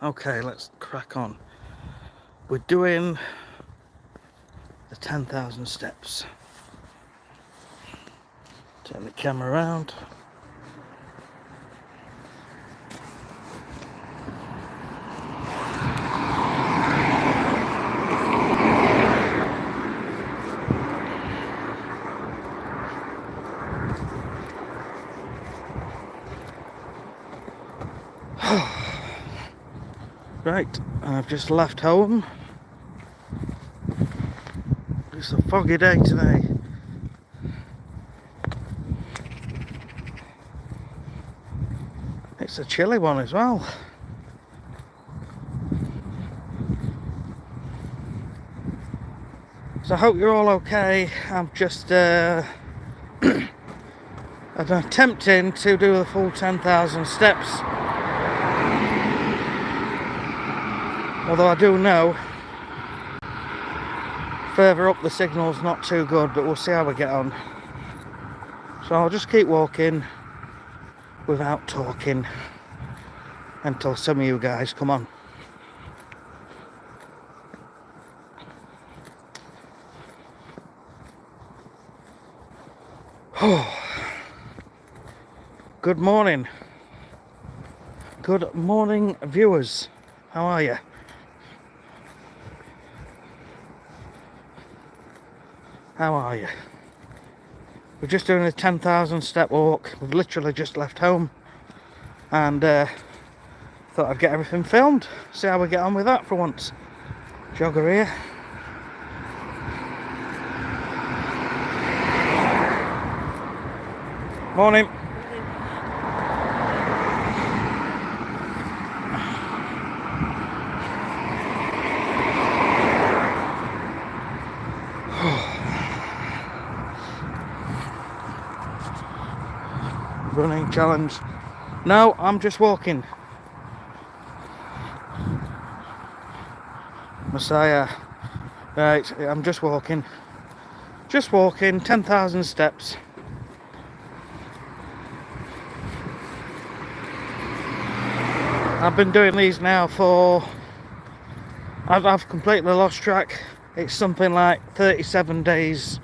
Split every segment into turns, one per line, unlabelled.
Okay, let's crack on. We're doing the 10,000 steps. Turn the camera around. Right, I've just left home. It's a foggy day today. It's a chilly one as well. So I hope you're all okay. I'm just I'm attempting to do the full 10,000 steps. Although I do know further up the signal's not too good, but we'll see how we get on. So I'll just keep walking without talking until some of you guys come on. Good morning. Good morning, viewers. How are you? How are you? We're just doing a 10,000 step walk. We've literally just left home and thought I'd get everything filmed. See how we get on with that for once. Jogger here. Morning. Running challenge. No, I'm just walking. Messiah. Right, I'm just walking. Just walking, 10,000 steps. I've been doing these now for... I've completely lost track. It's something like 37 days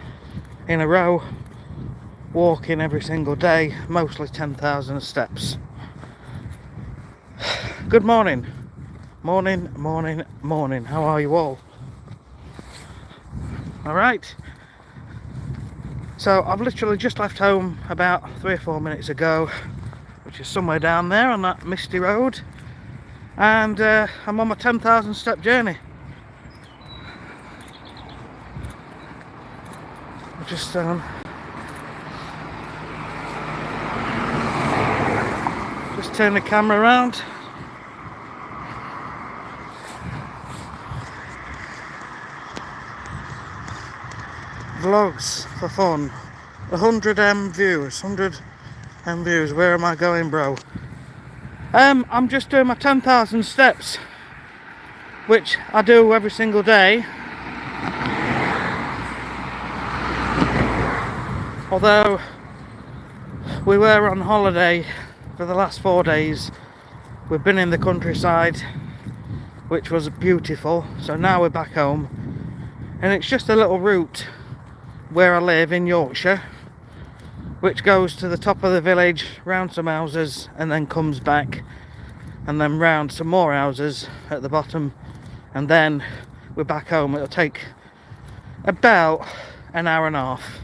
in a row. Walking every single day, mostly 10,000 steps. Good morning. Morning, morning, morning. How are you all? Alright. So I've literally just left home about 3 or 4 minutes ago, which is somewhere down there on that misty road. And I'm on my 10,000 step journey. I just turn the camera around. Vlogs for fun. 100 views. 100 views. Where am I going, bro? I'm just doing my 10,000 steps, which I do every single day. Although we were on holiday for the last 4 days, we've been in the countryside, which was beautiful. So now we're back home, and it's just a little route where I live in Yorkshire, which goes to the top of the village, round some houses, and then comes back, and then round some more houses at the bottom, and then we're back home. It'll take about an hour and a half,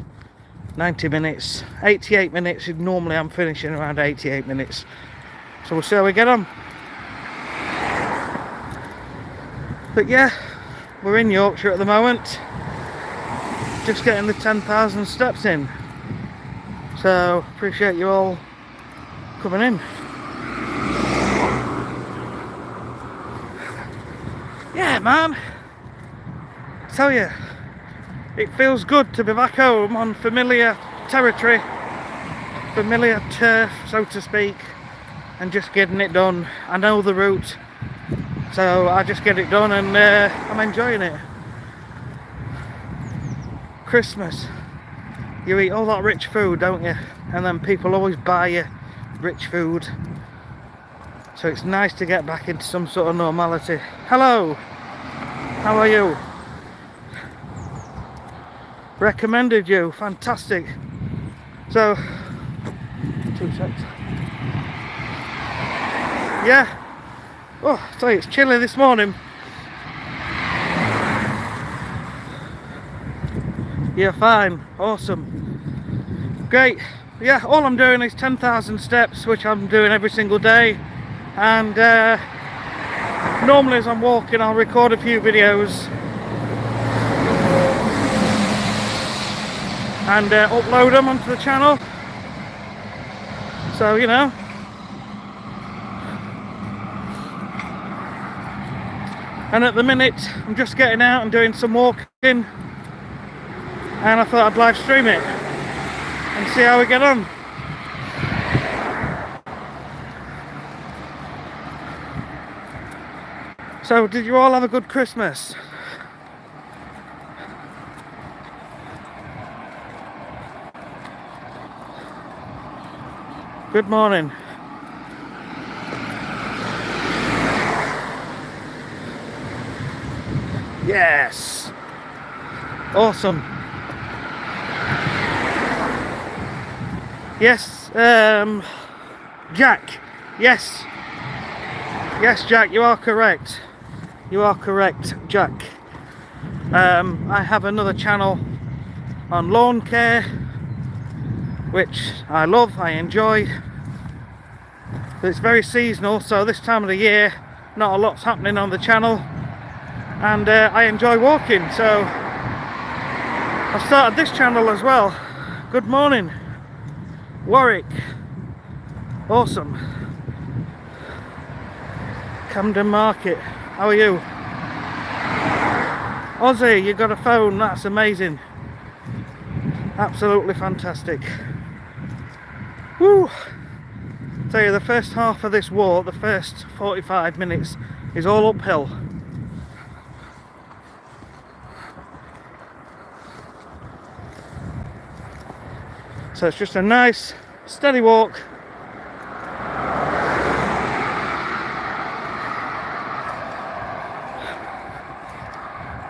90 minutes, 88 minutes. Normally I'm finishing around 88 minutes. So we'll see how we get on. But yeah, we're in Yorkshire at the moment. Just getting the 10,000 steps in. So appreciate you all coming in. Yeah, man. I tell you, it feels good to be back home on familiar territory, familiar turf, so to speak, and just getting it done. I know the route, so I just get it done, and I'm enjoying it. Christmas, you eat all that rich food, don't you? And then people always buy you rich food. So it's nice to get back into some sort of normality. Hello, how are you? Recommended you, fantastic. So, 2 seconds. Yeah. Oh, sorry, it's chilly this morning. Yeah, fine, awesome, great. Yeah, all I'm doing is 10,000 steps, which I'm doing every single day. And normally as I'm walking, I'll record a few videos and upload them onto the channel. So, you know. And at the minute, I'm just getting out and doing some walking. And I thought I'd live stream it and see how we get on. So, did you all have a good Christmas? Good morning. Yes. Awesome. Yes, Jack. Yes. Yes, Jack, you are correct. You are correct, Jack. I have another channel on lawn care, which I love, I enjoy. But it's very seasonal, so this time of the year, not a lot's happening on the channel. And I enjoy walking, so I've started this channel as well. Good morning, Warwick. Awesome. Camden Market, how are you? Ozzy, you got a phone, that's amazing. Absolutely fantastic. Woo! Tell you, the first half of this walk, the first 45 minutes, is all uphill. So it's just a nice, steady walk.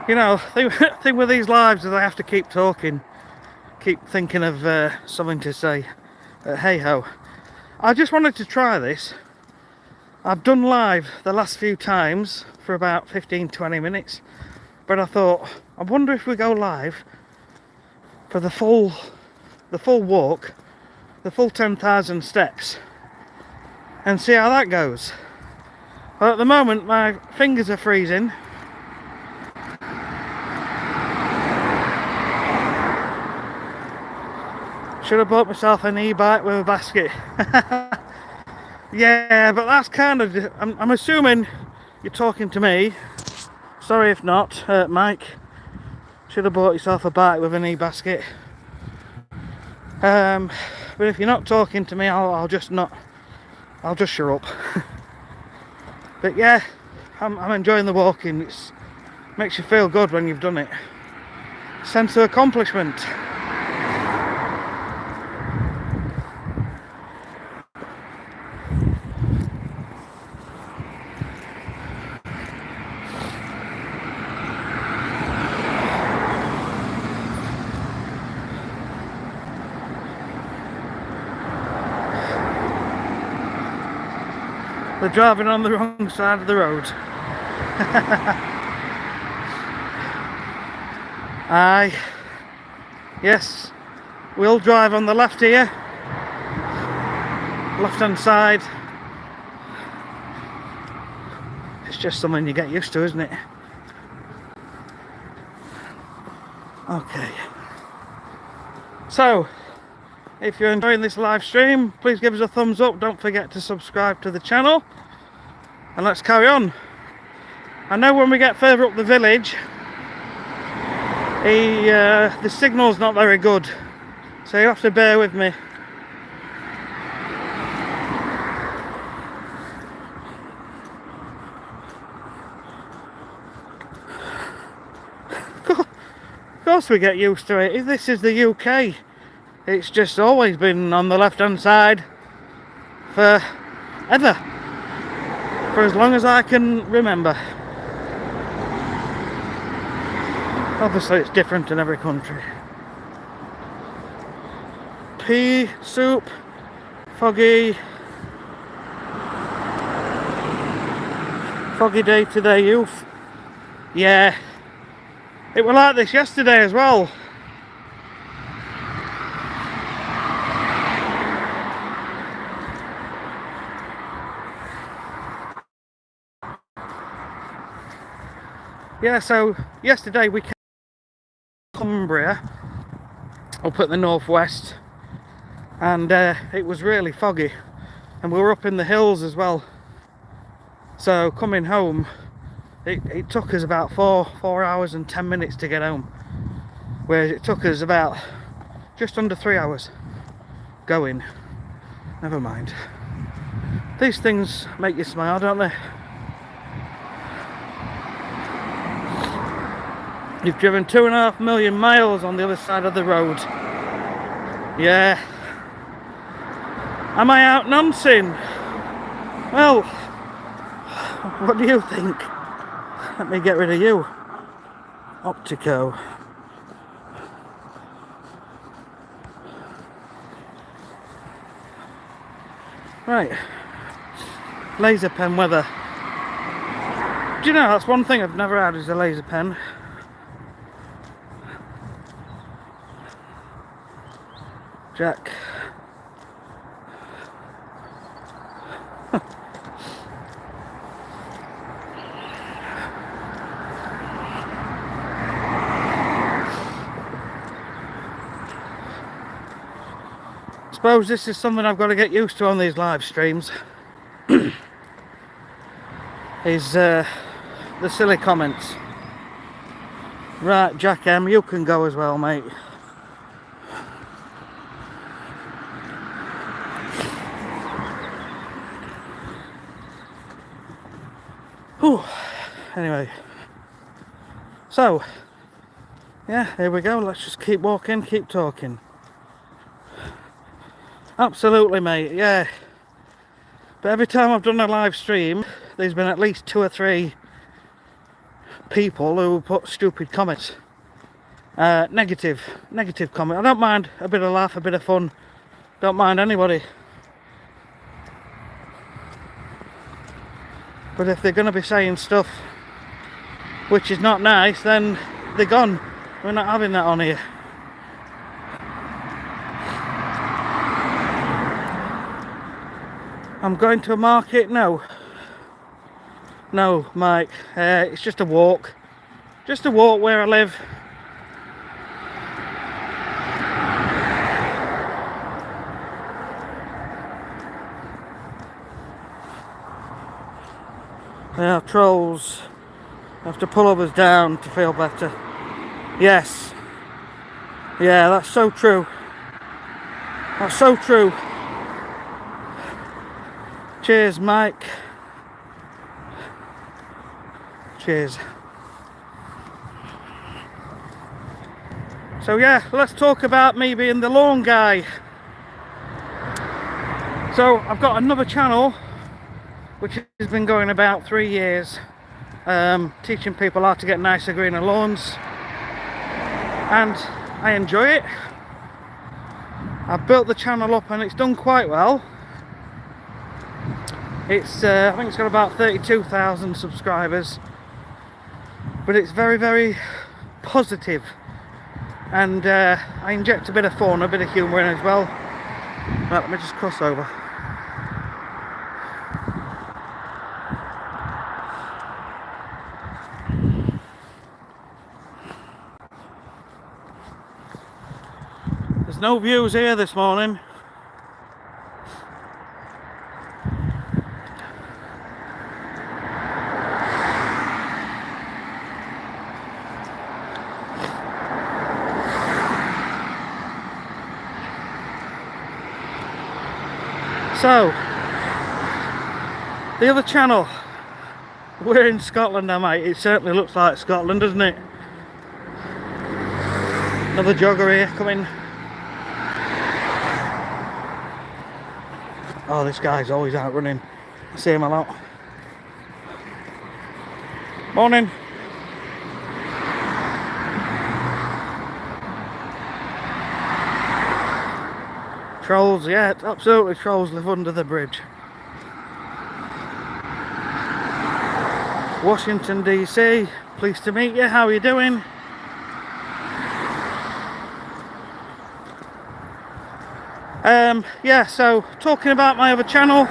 You know, thing with these lives is I have to keep talking, keep thinking of something to say. Hey ho. I just wanted to try this. I've done live the last few times for about 15-20 minutes, but I thought, I wonder if we go live for the full walk, the full 10,000 steps, and see how that goes. Well, at the moment my fingers are freezing. Should have bought myself an e-bike with a basket. Yeah, but that's kind of, I'm assuming you're talking to me. Sorry if not, Mike. Should have bought yourself a bike with an e-basket. But if you're not talking to me, I'll just shut up. But yeah, I'm enjoying the walking. It makes you feel good when you've done it. Sense of accomplishment. They're driving on the wrong side of the road. Aye. Yes, we'll drive on the left here. Left hand side. It's just something you get used to, isn't it? Okay. So, if you're enjoying this live stream, please give us a thumbs up. Don't forget to subscribe to the channel. And let's carry on. I know when we get further up the village, the signal's not very good. So you have to bear with me. Of course we get used to it. This is the UK. It's just always been on the left hand side forever. for as long as I can remember. Obviously it's different in every country. Pea soup, foggy day today, youth. Yeah, it was like this yesterday as well. Yeah, so yesterday we came to Cumbria, up at the northwest, and it was really foggy, and we were up in the hills as well. So coming home, it took us about 4 hours and 10 minutes to get home, whereas it took us about just under 3 hours going. Never mind. These things make you smile, don't they? You've driven 2.5 million miles on the other side of the road. Yeah. Am I out noncing? Well, what do you think? Let me get rid of you. Optico. Right. Laser pen weather. Do you know, that's one thing I've never had, is a laser pen. Jack. Suppose this is something I've got to get used to on these live streams. Is the silly comments. Right, Jack M, you can go as well, mate. Whew. Anyway, so yeah, here we go. Let's just keep walking, keep talking. Absolutely, mate, yeah. But every time I've done a live stream, there's been at least 2 or 3 people who put stupid comments. Negative comment. I don't mind a bit of laugh, a bit of fun. Don't mind anybody. But if they're going to be saying stuff which is not nice, then they're gone. We're not having that on here. I'm going to a market? No, Mike. It's just a walk. Just a walk where I live. Yeah, trolls have to pull others down to feel better. Yes. Yeah, that's so true. That's so true. Cheers, Mike. Cheers. So yeah, let's talk about me being the lawn guy. So I've got another channel which has been going about 3 years, teaching people how to get nicer, greener lawns, and I enjoy it. I've built the channel up and it's done quite well. It's I think it's got about 32,000 subscribers, but it's very, very positive, and I inject a bit of fun, a bit of humour in as well. Right, let me just cross over. There's no views here this morning. So, the other channel, we're in Scotland now, mate. It certainly looks like Scotland, doesn't it? Another jogger here coming. Oh, this guy's always out running. I see him a lot. Morning. Trolls, yeah, absolutely, trolls live under the bridge. Washington DC, pleased to meet you, how are you doing? Yeah, so talking about my other channel.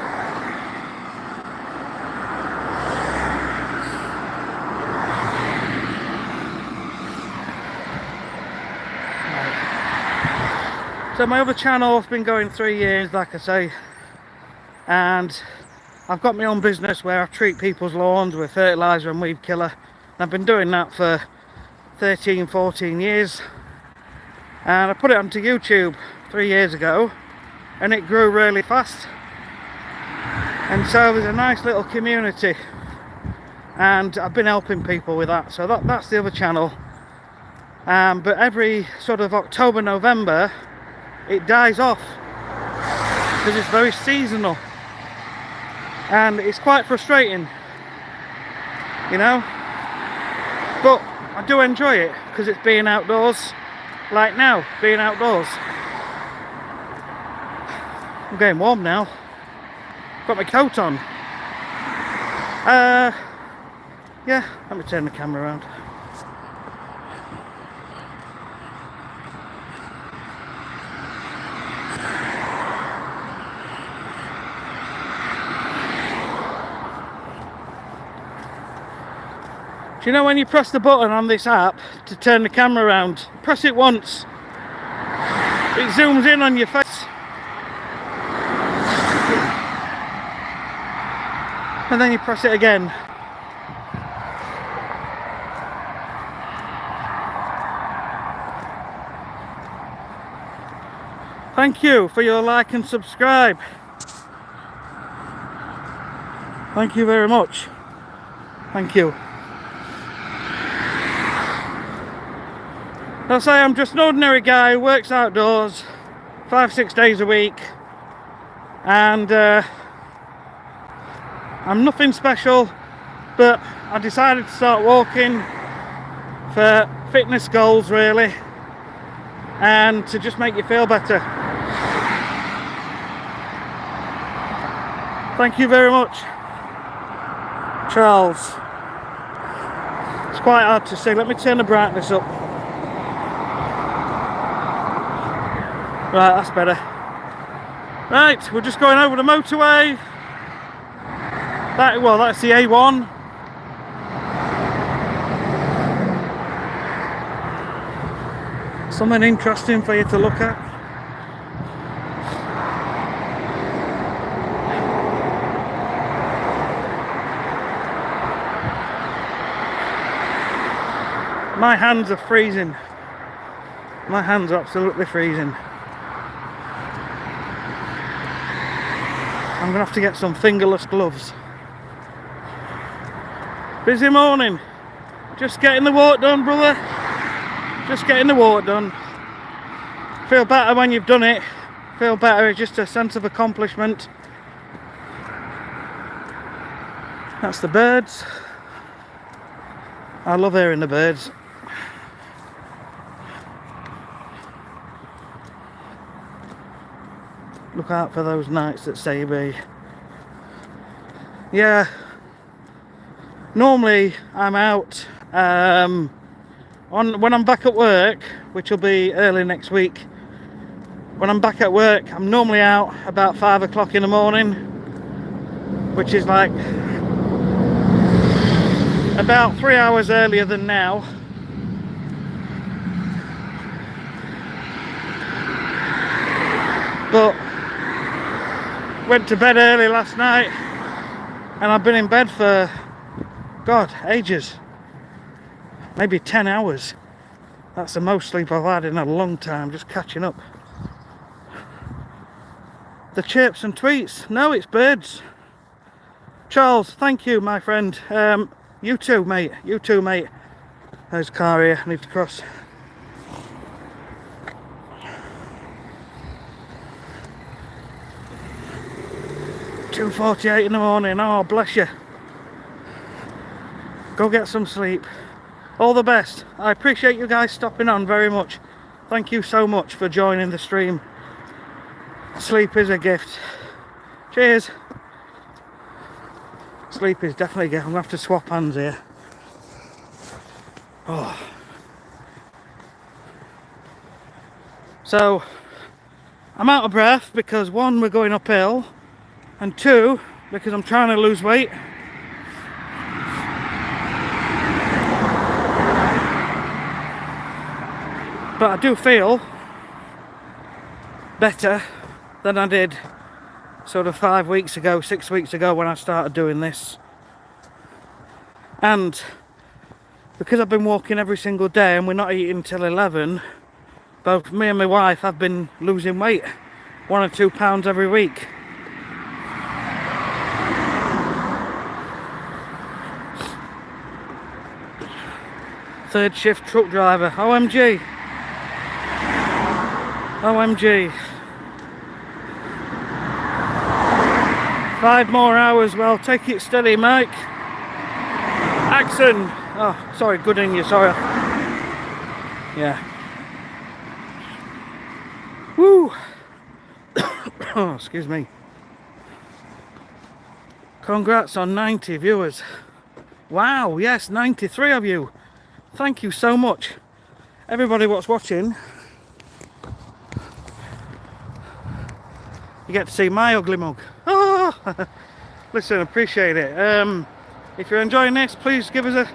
So my other channel has been going 3 years, like I say, and I've got my own business where I treat people's lawns with fertiliser and weed killer. I've been doing that for 13-14 years, and I put it onto YouTube 3 years ago, and it grew really fast, and so there's a nice little community, and I've been helping people with that. So that's the other channel, but every sort of October, November it dies off because it's very seasonal, and it's quite frustrating, you know, but I do enjoy it because it's being outdoors, like now, being outdoors. I'm getting warm now, got my coat on. Yeah, let me turn the camera around. Do you know when you press the button on this app to turn the camera around, press it once, it zooms in on your face, and then you press it again. Thank you for your like and subscribe. Thank you very much. Thank you. I'll say I'm just an ordinary guy who works outdoors 5-6 days a week, and I'm nothing special, but I decided to start walking for fitness goals really, and to just make you feel better. Thank you very much, Charles. It's quite hard to see. Let me turn the brightness up. Right, that's better. Right, we're just going over the motorway. That's the A1. Something interesting for you to look at. My hands are freezing. My hands are absolutely freezing. I'm gonna have to get some fingerless gloves. Busy morning. Just getting the work done, brother. Just getting the work done. Feel better when you've done it. Feel better, it's just a sense of accomplishment. That's the birds. I love hearing the birds. Look out for those nights at Saby. Yeah, normally I'm out when I'm back at work, which will be early next week. When I'm back at work, I'm normally out about 5 o'clock in the morning, which is like about 3 hours earlier than now. But went to bed early last night, and I've been in bed for, God, ages. Maybe 10 hours. That's the most sleep I've had in a long time, just catching up. The chirps and tweets. No, it's birds. Charles, thank you, my friend. You too, mate. You too, mate. There's a car here, I need to cross. "2:48 in the morning, oh bless you." Go get some sleep. All the best. I appreciate you guys stopping on very much. Thank you so much for joining the stream. Sleep is a gift. Cheers. Sleep is definitely a gift. I'm going to have to swap hands here. Oh. So, I'm out of breath because one, we're going uphill, and two, because I'm trying to lose weight. But I do feel better than I did sort of 5 weeks ago, 6 weeks ago when I started doing this. And because I've been walking every single day and we're not eating till 11, both me and my wife have been losing weight, 1 or 2 pounds every week. Third shift truck driver, OMG. OMG. 5 more hours, well, take it steady, Mike. Accent. Oh, sorry, good in you, sorry. Yeah. Woo! Oh, excuse me. Congrats on 90 viewers. Wow, yes, 93 of you. Thank you so much. Everybody what's watching, you get to see my ugly mug. Oh! Listen, appreciate it. If you're enjoying this, please give us a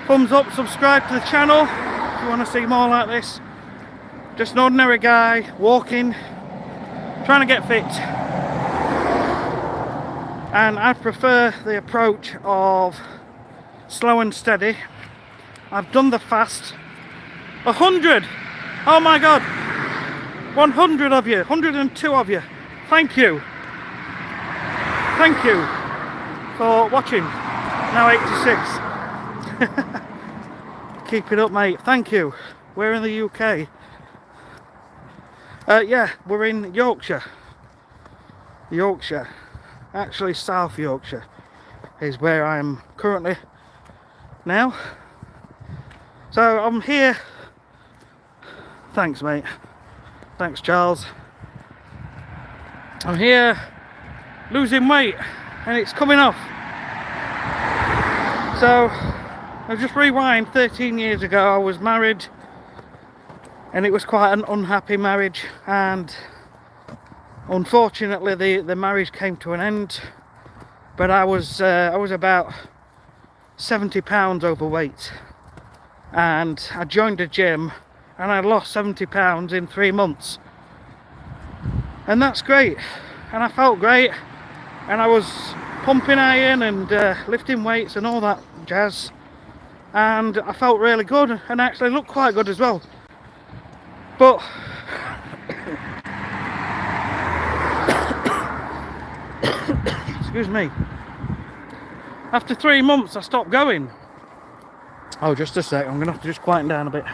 thumbs up, subscribe to the channel if you want to see more like this. Just an ordinary guy walking, trying to get fit, and I prefer the approach of slow and steady. I've done the fast. 100! Oh my god! 100 of you, 102 of you. Thank you. Thank you for watching. Now 86. Keep it up, mate. Thank you. We're in the UK. Yeah, we're in Yorkshire. Yorkshire. Actually, South Yorkshire is where I am currently now. So I'm here. Thanks, mate. Thanks, Charles. I'm here losing weight and it's coming off. So I'll just rewind. 13 years ago I was married, and it was quite an unhappy marriage, and unfortunately the marriage came to an end. But I was about 70 pounds overweight, and I joined a gym and I lost 70 pounds in 3 months, and that's great, and I felt great, and I was pumping iron and lifting weights and all that jazz, and I felt really good and actually looked quite good as well. But excuse me, after 3 months I stopped going. Oh, just a sec, I'm gonna have to just quieten down a bit.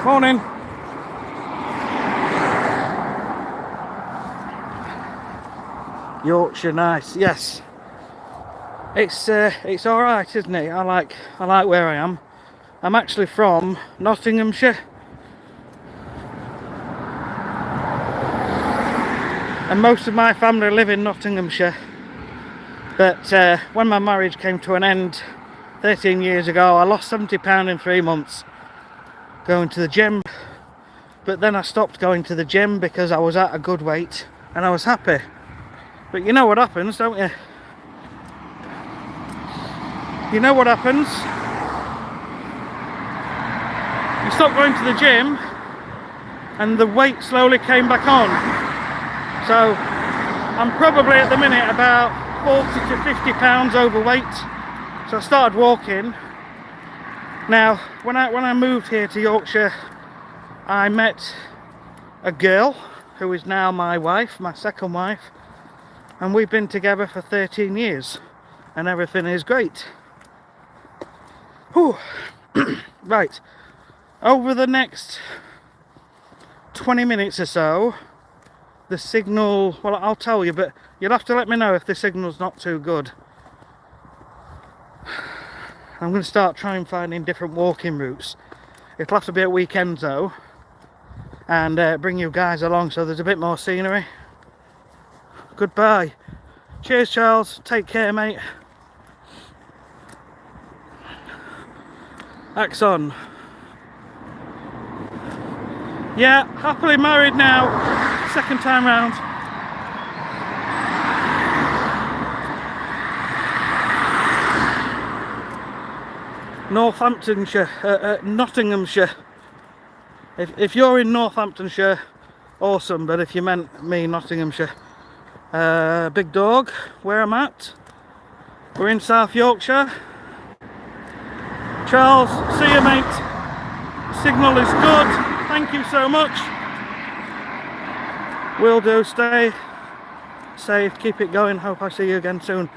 Morning. Yorkshire, nice. Yes, it's all right, isn't it? I like where I am. I'm actually from Nottinghamshire, and most of my family live in Nottinghamshire. But when my marriage came to an end 13 years ago, I lost 70 pounds in 3 months going to the gym. But then I stopped going to the gym because I was at a good weight and I was happy. But you know what happens, don't you? You know what happens? You stop going to the gym and the weight slowly came back on. So I'm probably at the minute about 40 to 50 pounds overweight. So I started walking. Now, when I moved here to Yorkshire, I met a girl who is now my wife, my second wife, and we've been together for 13 years, and everything is great. Whew. Right, over the next 20 minutes or so, the signal, well, I'll tell you, but you'll have to let me know if the signal's not too good. I'm going to start trying finding different walking routes. It'll have to be at weekends though, and bring you guys along so there's a bit more scenery. Goodbye. Cheers, Charles. Take care, mate. Axon. Yeah, happily married now. Second time round. Northamptonshire, Nottinghamshire. If you're in Northamptonshire, awesome, but if you meant me, Nottinghamshire. Big dog, where I'm at. We're in South Yorkshire. Charles, see you, mate. Signal is good. Thank you so much. Will do. Stay safe. Keep it going. Hope I see you again soon.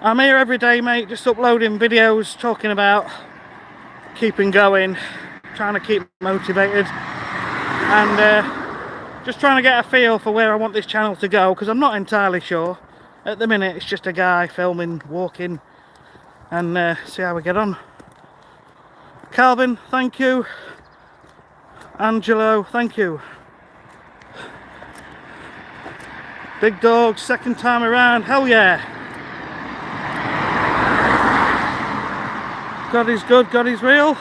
I'm here every day, mate. Just uploading videos, talking about keeping going, trying to keep motivated, and just trying to get a feel for where I want this channel to go, because I'm not entirely sure. At the minute, it's just a guy filming, walking, and see how we get on. Calvin, thank you. Angelo, thank you. Big dog, second time around, hell yeah. God is good, God is real.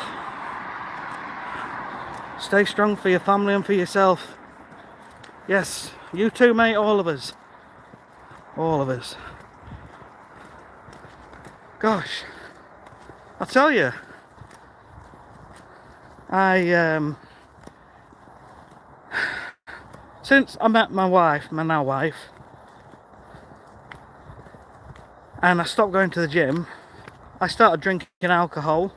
Stay strong for your family and for yourself. Yes, you too, mate, all of us. All of us. Gosh, I tell you, since I met my wife, my now wife, and I stopped going to the gym, I started drinking alcohol,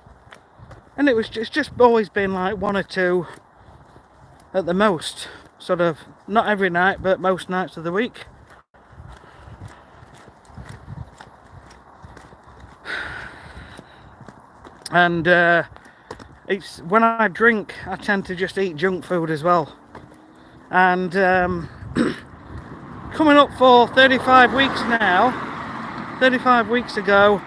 and it's just always been like one or two at the most, sort of, not every night, but most nights of the week. And it's when I drink, I tend to just eat junk food as well. And coming up for 35 weeks now, 35 weeks ago,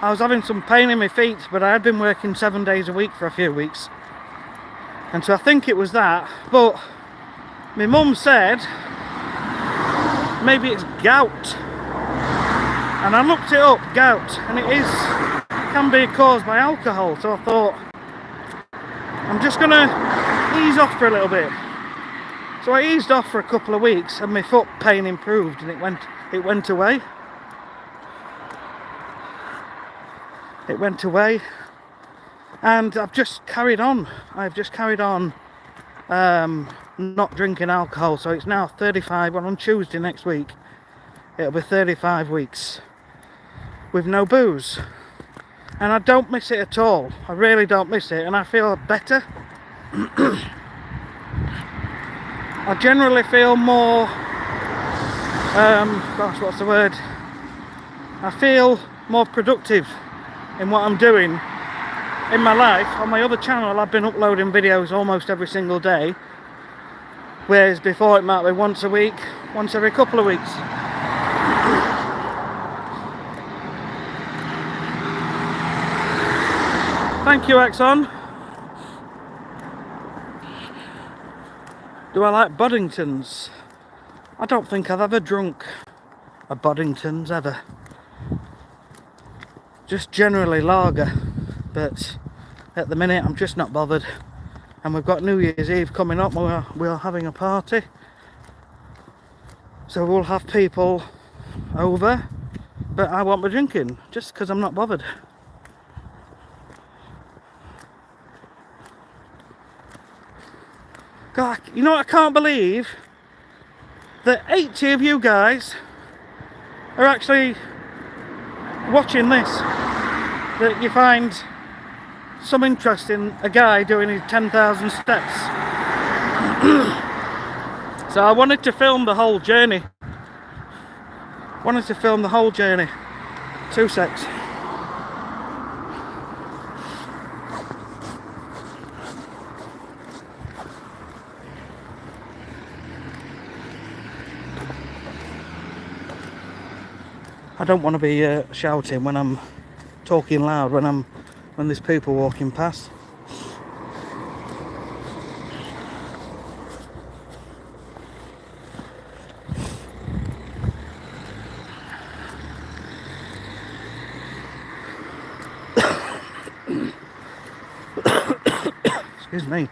I was having some pain in my feet, but I had been working 7 days a week for a few weeks. And so I think it was that, but my mum said, maybe it's gout. And I looked it up, gout, and it can be caused by alcohol. So I thought, I'm just gonna ease off for a little bit. So I eased off for a couple of weeks, and my foot pain improved, and it went away. It went away, and I've just carried on. Not drinking alcohol. So it's now 35. Well, on Tuesday next week, it'll be 35 weeks with no booze, and I don't miss it at all. I really don't miss it, and I feel better. I generally feel more, gosh, what's the word? I feel more productive in what I'm doing in my life. On my other channel, I've been uploading videos almost every single day, whereas before it might be once a week, once every couple of weeks. Thank you, Axon. Do I like Boddingtons? I don't think I've ever drunk a Boddingtons ever. Just generally lager, but at the minute I'm just not bothered. And we've got New Year's Eve coming up. We are having a party, so we'll have people over, but I won't be drinking just because I'm not bothered. God, you know what, I can't believe that 80 of you guys are actually watching this, that you find some interest in a guy doing his 10,000 steps. So I wanted to film the whole journey. Two secs. I don't want to be shouting when I'm talking loud when there's people walking past. Excuse me.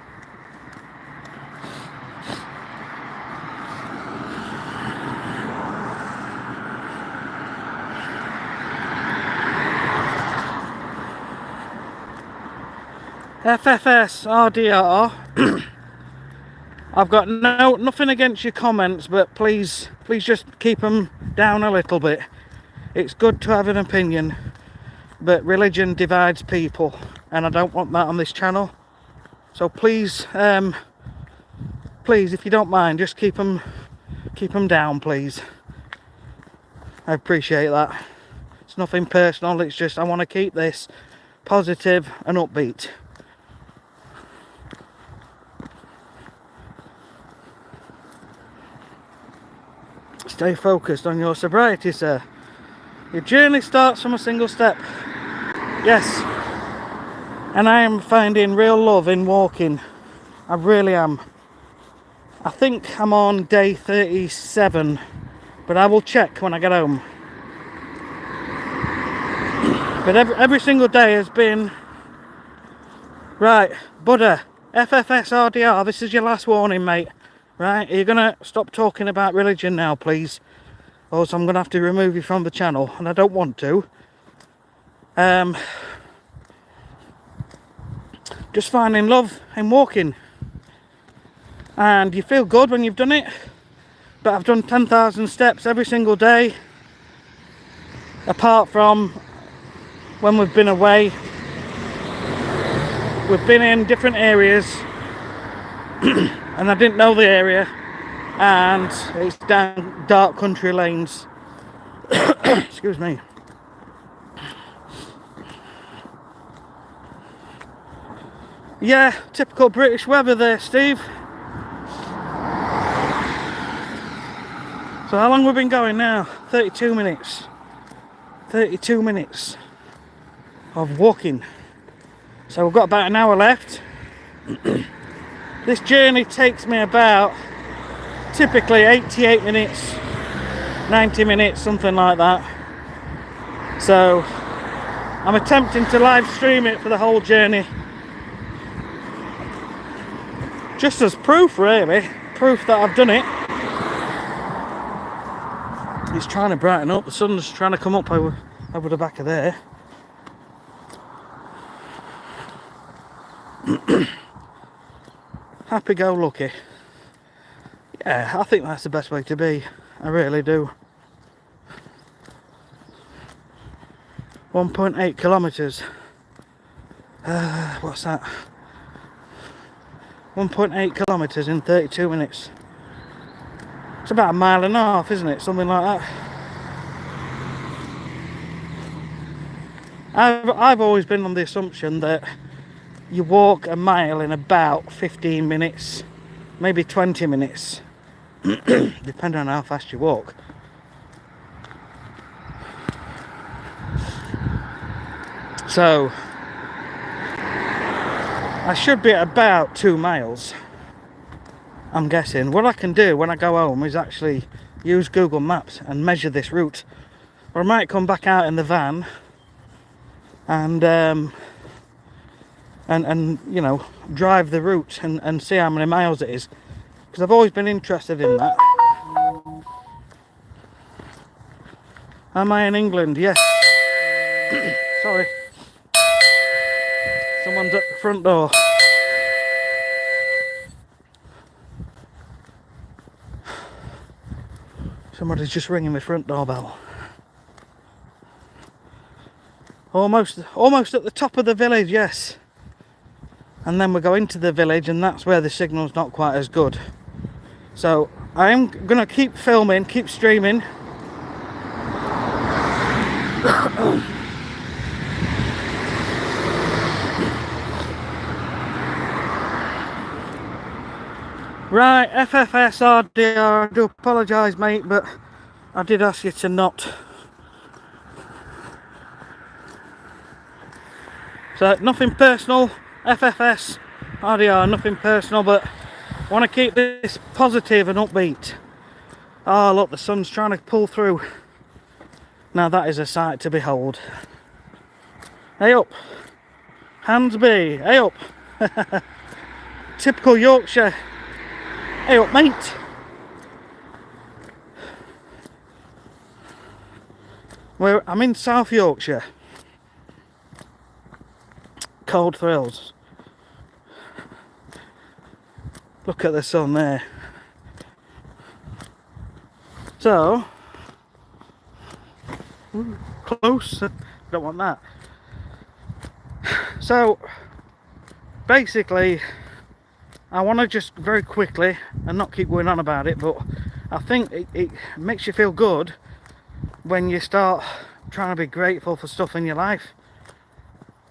FFS RDR. I've got nothing against your comments, but please just keep them down a little bit. It's good to have an opinion, but religion divides people, and I don't want that on this channel. So please, if you don't mind, just keep them down, please. I appreciate that. It's nothing personal. It's just I want to keep this positive and upbeat. Stay focused on your sobriety, sir. Your journey starts from a single step. Yes. And I am finding real love in walking. I really am. I think I'm on day 37, but I will check when I get home. But every single day has been... Right, Buddha, FFS RDR, this is your last warning, mate. Right, are you going to stop talking about religion now, please? Or else I'm going to have to remove you from the channel, and I don't want to. Just finding love in walking. And you feel good when you've done it. But I've done 10,000 steps every single day. Apart from when we've been away. We've been in different areas. And I didn't know the area, and it's down dark country lanes. Excuse me. Yeah, typical British weather there, Steve. So how long have we been going now? 32 minutes. 32 minutes of walking. So we've got about an hour left. This journey takes me about typically 88 minutes, 90 minutes, something like that. So I'm attempting to live stream it for the whole journey. Just as proof, really. Proof that I've done it. It's trying to brighten up. The sun's trying to come up over the back of there. Happy-go-lucky. Yeah, I think that's the best way to be. I really do. 1.8 kilometres. What's that? 1.8 kilometres in 32 minutes. It's about a mile and a half, isn't it? Something like that. I've always been on the assumption that you walk a mile in about 15 minutes, maybe 20 minutes, depending on how fast you walk. So, I should be at about 2 miles, I'm guessing. What I can do when I go home is actually use Google Maps and measure this route. Or I might come back out in the van and you know, drive the route and see how many miles it is, because I've always been interested in that. Am I in England? Yes. Sorry, someone's at the front door. Somebody's just ringing the front doorbell. Almost at the top of the village, yes. And then we go into the village, and that's where the signal's not quite as good. So I am going to keep filming, keep streaming. Right, FFS RDR, I do apologise, mate, but I did ask you to not So nothing personal, FFS, RDR, nothing personal, but I want to keep this positive and upbeat. Oh look, the sun's trying to pull through. Now that is a sight to behold. Hey up, Hansby, hey up. Typical Yorkshire. Hey up, mate. I'm in South Yorkshire. Cold thrills. Look at the sun there. So, close. Don't want that. So, basically, I want to just very quickly, and not keep going on about it, but I think it makes you feel good when you start trying to be grateful for stuff in your life.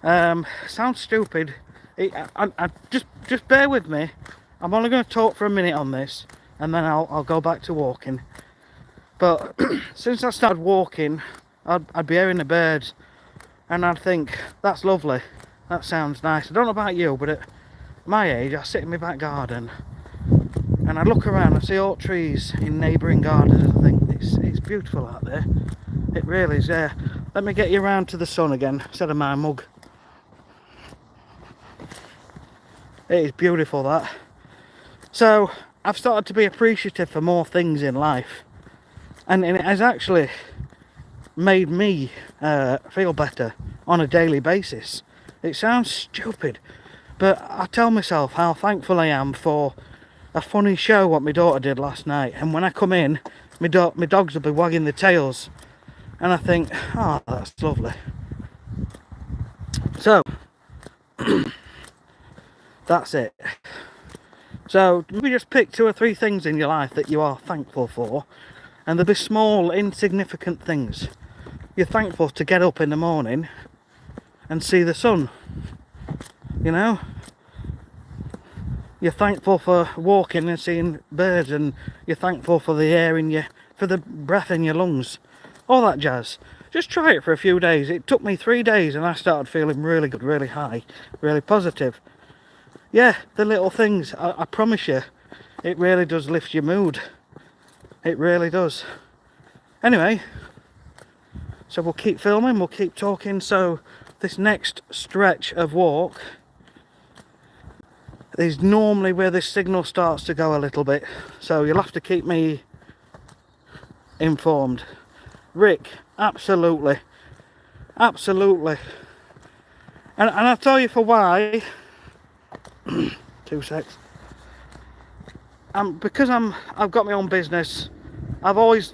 Sounds stupid. I just bear with me. I'm only going to talk for a minute on this, and then I'll go back to walking. But since I started walking, I'd be hearing the birds, and I'd think, that's lovely, that sounds nice. I don't know about you, but at my age, I sit in my back garden and I look around, I see oak trees in neighbouring gardens, and I think it's beautiful out there. It really is. Let me get you around to the sun again instead of my mug. It is beautiful, that. So I've started to be appreciative for more things in life, and it has actually made me feel better on a daily basis. It sounds stupid, but I tell myself how thankful I am for a funny show what my daughter did last night, and when I come in, my dogs will be wagging their tails, and I think, oh, that's lovely. So that's it. So maybe just pick 2 or 3 things in your life that you are thankful for, and they'll be small, insignificant things. You're thankful to get up in the morning and see the sun, you know. You're thankful for walking and seeing birds, and you're thankful for the air in your, for the breath in your lungs, all that jazz. Just try it for a few days. It took me 3 days and I started feeling really good, really high, really positive. Yeah, the little things, I promise you, it really does lift your mood. It really does. Anyway, so we'll keep filming, we'll keep talking. So this next stretch of walk is normally where this signal starts to go a little bit, so you'll have to keep me informed. Rick, absolutely, and I'll tell you for why. 2 secs. Because I've got my own business. I've always,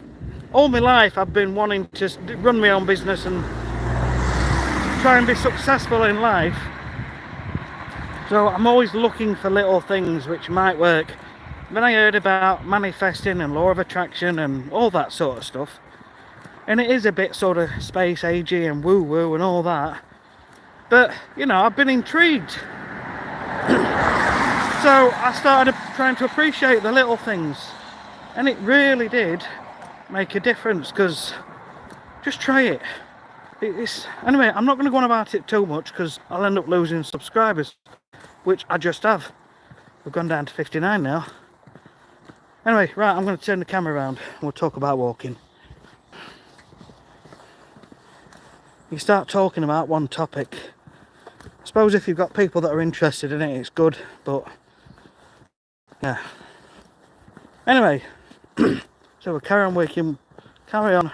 all my life, I've been wanting to run my own business and try and be successful in life. So I'm always looking for little things which might work. When I heard about manifesting and law of attraction and all that sort of stuff, and it is a bit sort of space agey and woo woo and all that, but you know, I've been intrigued. So I started trying to appreciate the little things, and it really did make a difference, because just try it. Anyway, I'm not going to go on about it too much because I'll end up losing subscribers, which I just have. We've gone down to 59 now. Anyway, right, I'm going to turn the camera around and we'll talk about walking. You start talking about one topic. I suppose if you've got people that are interested in it, it's good, but yeah. Anyway, so we'll carry on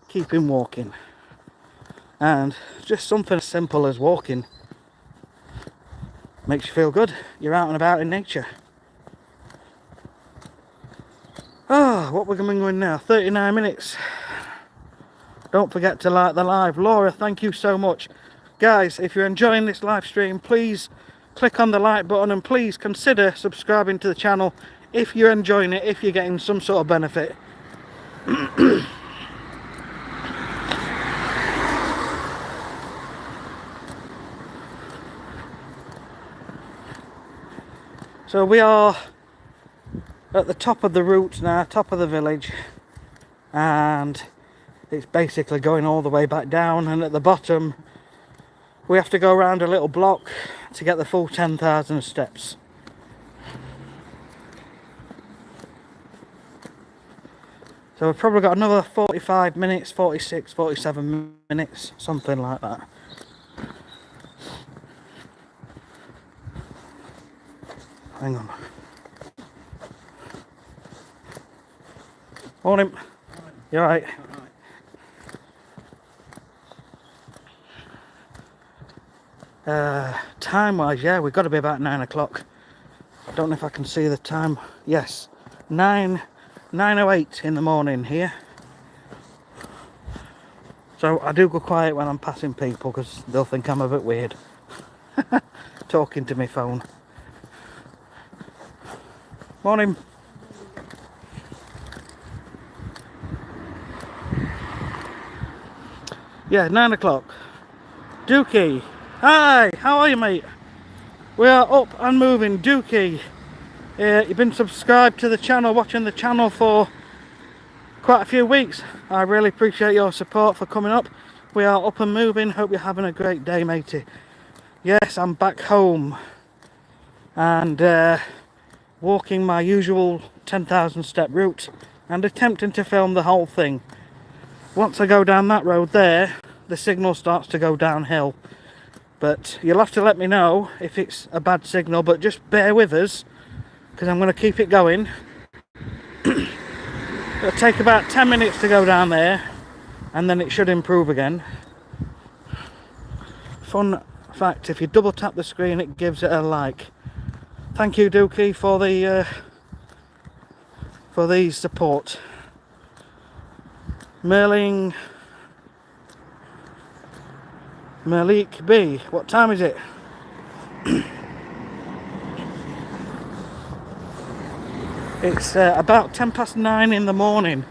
keeping walking, and just something as simple as walking makes you feel good. You're out and about in nature. Oh, what we're going to be going now? 39 minutes. Don't forget to like the live. Laura, thank you so much. Guys, if you're enjoying this live stream, please click on the like button and please consider subscribing to the channel if you're enjoying it, if you're getting some sort of benefit. So we are at the top of the route now, top of the village, and it's basically going all the way back down, and at the bottom we have to go around a little block to get the full 10,000 steps. So we've probably got another 45 minutes, 46, 47 minutes, something like that. Hang on. Morning. You alright? Time wise, yeah, we've got to be about 9 o'clock. I don't know if I can see the time. Yes, 9:08 in the morning here. So I do go quiet when I'm passing people because they'll think I'm a bit weird talking to my phone. Morning. Yeah, 9 o'clock. Dookie. Hi, how are you, mate? We are up and moving. Dookie. You've been subscribed to the channel, watching the channel for quite a few weeks. I really appreciate your support for coming up. We are up and moving. Hope you're having a great day, matey. Yes, I'm back home and walking my usual 10,000 step route and attempting to film the whole thing. Once I go down that road there, the signal starts to go downhill. But you'll have to let me know if it's a bad signal, but just bear with us because I'm going to keep it going. It'll take about 10 minutes to go down there and then it should improve again. Fun fact, if you double tap the screen it gives it a like. Thank you, Dookie, for the support. Malik B, what time is it? It's about 9:10 in the morning.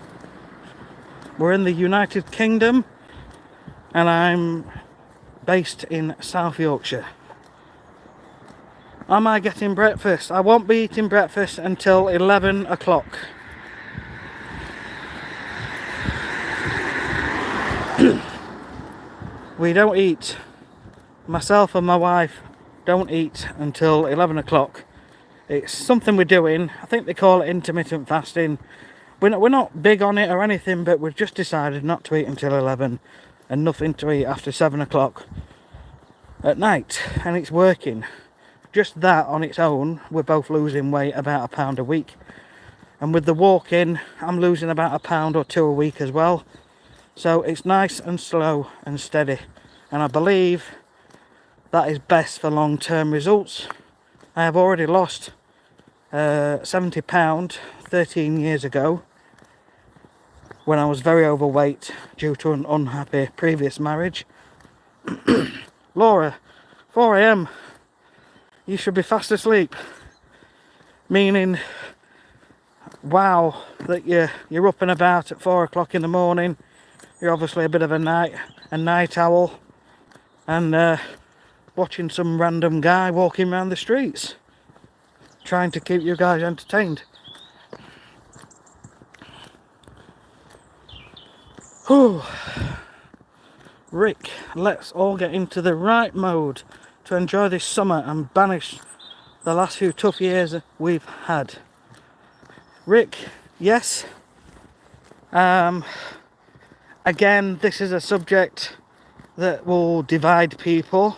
We're in the United Kingdom and I'm based in South Yorkshire. Am I getting breakfast? I won't be eating breakfast until 11 o'clock. We don't eat. Myself and my wife don't eat until 11 o'clock. It's something we're doing. I think they call it intermittent fasting. We're not big on it or anything, but we've just decided not to eat until 11 and nothing to eat after 7 o'clock at night. And it's working. Just that on its own, we're both losing weight about £1 a week. And with the walking, I'm losing about £1 or 2 a week as well. So it's nice and slow and steady. And I believe that is best for long-term results. I have already lost £70 13 years ago when I was very overweight due to an unhappy previous marriage. Laura, 4 AM, you should be fast asleep. Meaning, wow, that you're up and about at 4 o'clock in the morning. You're obviously a bit of a night owl and watching some random guy walking around the streets trying to keep you guys entertained. Whew. Rick, let's all get into the right mode to enjoy this summer and banish the last few tough years we've had. Rick, yes. Again, this is a subject that will divide people,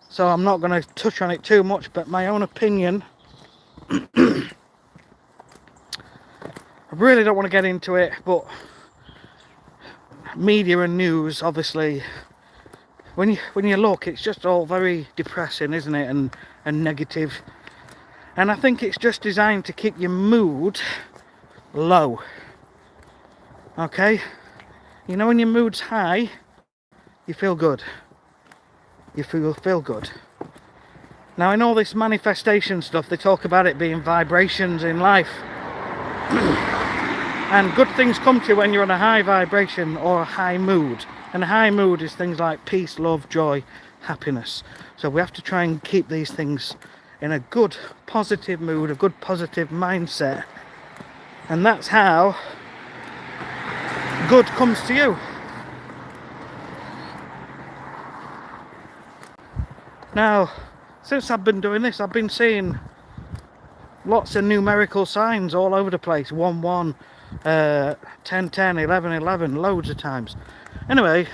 so I'm not going to touch on it too much, but my own opinion, I really don't want to get into it, but media and news, obviously, when you look, it's just all very depressing, isn't it, and negative. And I think it's just designed to keep your mood low. Okay? You know, when your mood's high, you feel good. You feel good. Now, in all this manifestation stuff, they talk about it being vibrations in life. And good things come to you when you're on a high vibration or a high mood. And a high mood is things like peace, love, joy, happiness. So we have to try and keep these things in a good, positive mood, a good, positive mindset. And that's how good comes to you. Now, since I've been doing this, I've been seeing lots of numerical signs all over the place. 1 1, 10 10, 11 11, loads of times. Anyway,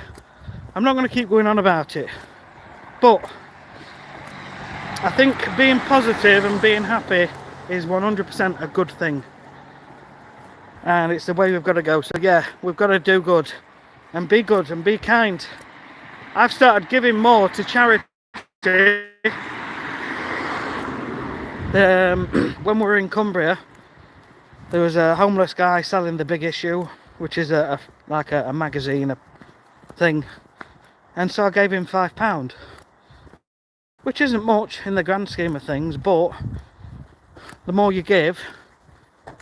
I'm not going to keep going on about it, but I think being positive and being happy is 100% a good thing, and it's the way we've got to go. So yeah, we've got to do good and be kind. I've started giving more to charity. When we were in Cumbria, there was a homeless guy selling The Big Issue, which is like a magazine, a thing, and so I gave him £5, which isn't much in the grand scheme of things, but the more you give,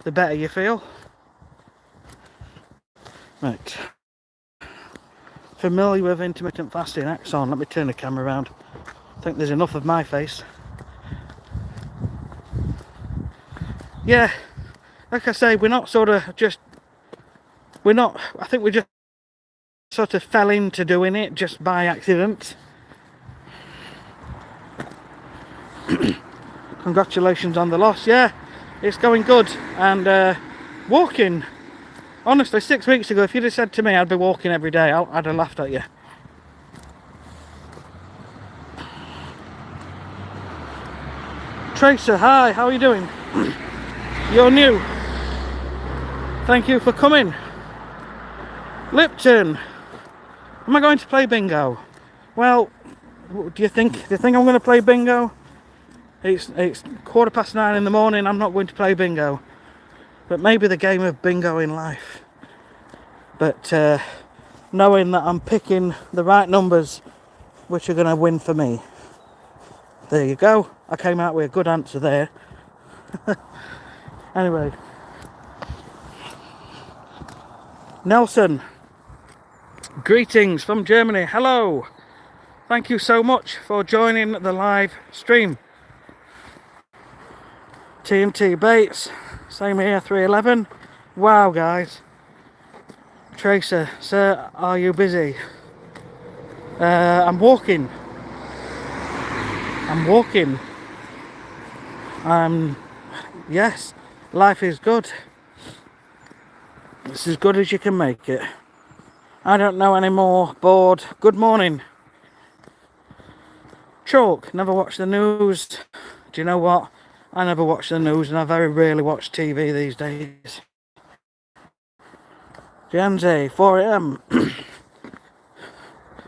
the better you feel. Right. Familiar with intermittent fasting? Axon. Let me turn the camera around. I think there's enough of my face. Yeah, like I say, we're not sort of just... I think we just sort of fell into doing it just by accident. Congratulations on the loss. Yeah, it's going good. And walking, honestly, 6 weeks ago, if you'd have said to me I'd be walking every day, I'd have laughed at you. Tracer, hi, how are you doing? You're new. Thank you for coming. Lipton, am I going to play bingo? Well, do you think I'm going to play bingo? It's 9:15 in the morning. I'm not going to play bingo, but maybe the game of bingo in life. But knowing that I'm picking the right numbers, which are going to win for me. There you go. I came out with a good answer there. Anyway, Nelson, greetings from Germany. Hello. Thank you so much for joining the live stream. TNT Bates, same here, 311. Wow, guys. Tracer, sir, are you busy? I'm walking. Yes, life is good. It's as good as you can make it. I don't know anymore. Bored. Good morning. Chalk, never watch the news. Do you know what? I never watch the news, and I very rarely watch TV these days. Janze, 4 AM.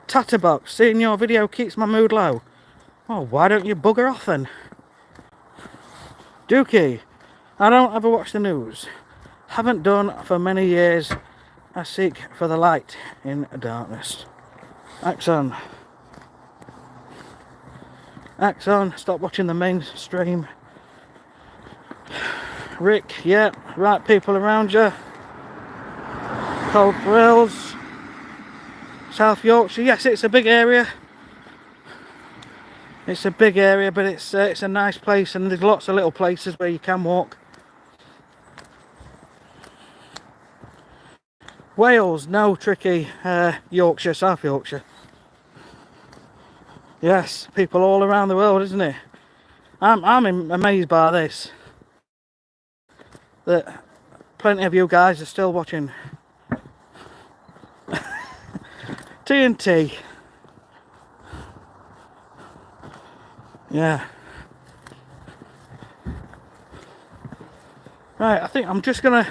Tatterbox, seeing your video keeps my mood low. Oh, why don't you bugger off then? Dookie, I don't ever watch the news. Haven't done for many years. I seek for the light in darkness. Axon, stop watching the mainstream. Rick, yeah, right people around you. Cold Thrills, South Yorkshire. Yes, it's a big area. It's a big area, but it's a nice place, and there's lots of little places where you can walk. Wales, no, tricky. Yorkshire, South Yorkshire. Yes, people all around the world, isn't it? I'm amazed by this. That plenty of you guys are still watching. TNT. Yeah. Right, I think I'm just gonna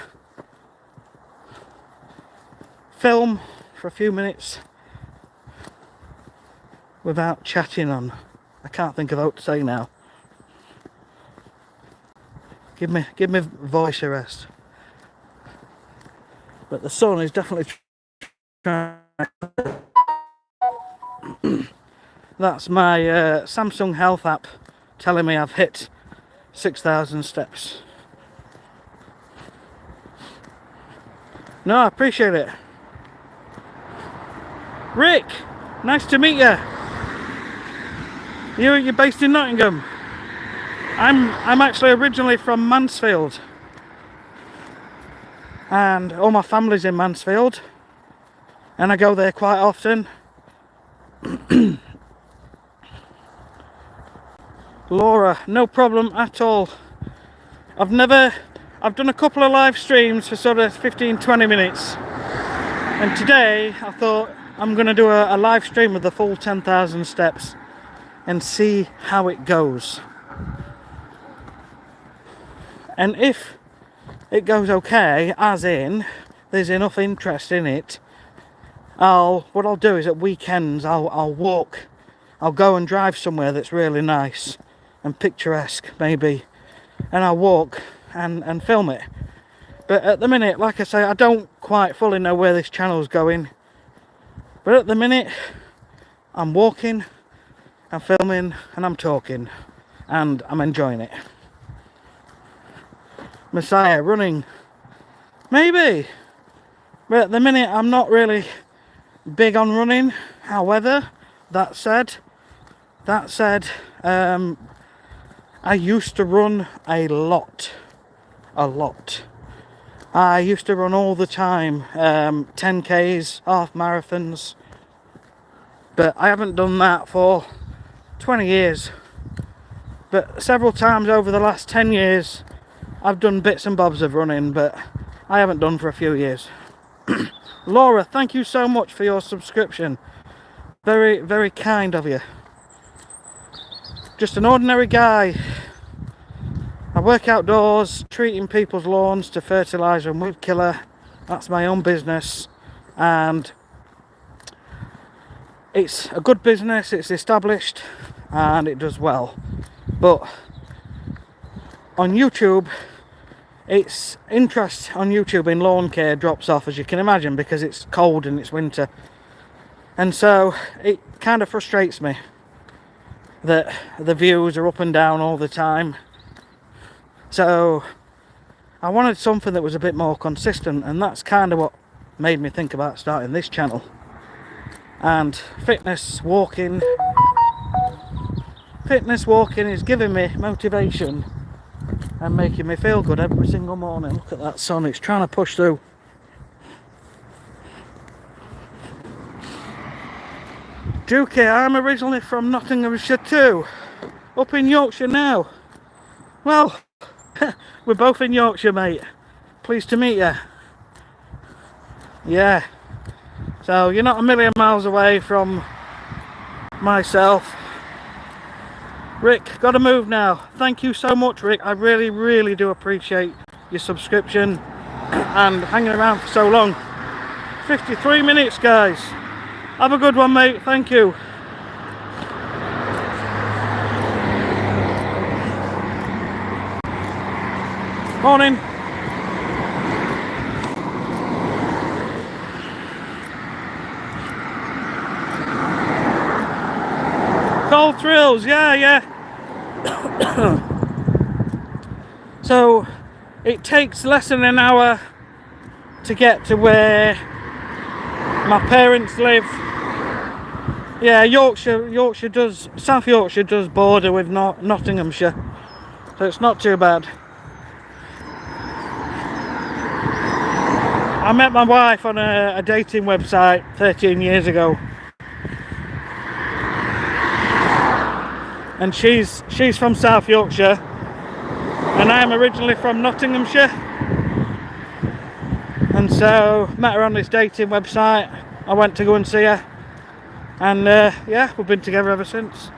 film for a few minutes without chatting on. I can't think of what to say now. Give me voice arrest. But the sun is definitely trying. That's my Samsung Health app telling me I've hit 6,000 steps. No, I appreciate it. Rick, nice to meet you. You're based in Nottingham. I'm actually originally from Mansfield, and all my family's in Mansfield, and I go there quite often. Laura, no problem at all. I've done a couple of live streams for sort of 15-20 minutes, and today I thought I'm going to do a live stream of the full 10,000 steps and see how it goes. And if it goes okay, as in there's enough interest in it, what I'll do is at weekends I'll walk. I'll go and drive somewhere that's really nice and picturesque maybe, and I'll walk and film it. But at the minute, like I say, I don't quite fully know where this channel's going, but at the minute I'm walking, I'm filming, and I'm talking, and I'm enjoying it. Messiah running, maybe, but at the minute I'm not really big on running. However, that said, I used to run a lot. I used to run all the time, 10Ks, half marathons, but I haven't done that for 20 years. But several times over the last 10 years, I've done bits and bobs of running, but I haven't done for a few years. Laura, thank you so much for your subscription. Very, very kind of you. Just an ordinary guy. I work outdoors, treating people's lawns to fertiliser and weed killer. That's my own business, and it's a good business, it's established, and it does well. But on YouTube, its interest on YouTube in lawn care drops off, as you can imagine, because it's cold and it's winter. And so it kind of frustrates me that the views are up and down all the time. So I wanted something that was a bit more consistent, and that's kind of what made me think about starting this channel. And fitness walking is giving me motivation and making me feel good every single morning. Look at that sun, it's trying to push through. Dukey, I'm originally from Nottinghamshire too, up in Yorkshire now. Well, we're both in Yorkshire, mate. Pleased to meet you. Yeah, so you're not a million miles away from myself. Rick, gotta move now. Thank you so much, Rick. I really, really do appreciate your subscription and hanging around for so long. 53 minutes, guys. Have a good one, mate. Thank you. Morning. Cold thrills, yeah. So it takes less than an hour to get to where my parents live. Yeah, South Yorkshire does border with Nottinghamshire, so it's not too bad. I met my wife on a dating website 13 years ago, and she's from South Yorkshire, and I'm originally from Nottinghamshire, and so met her on this dating website. I went to go and see her, and yeah, we've been together ever since.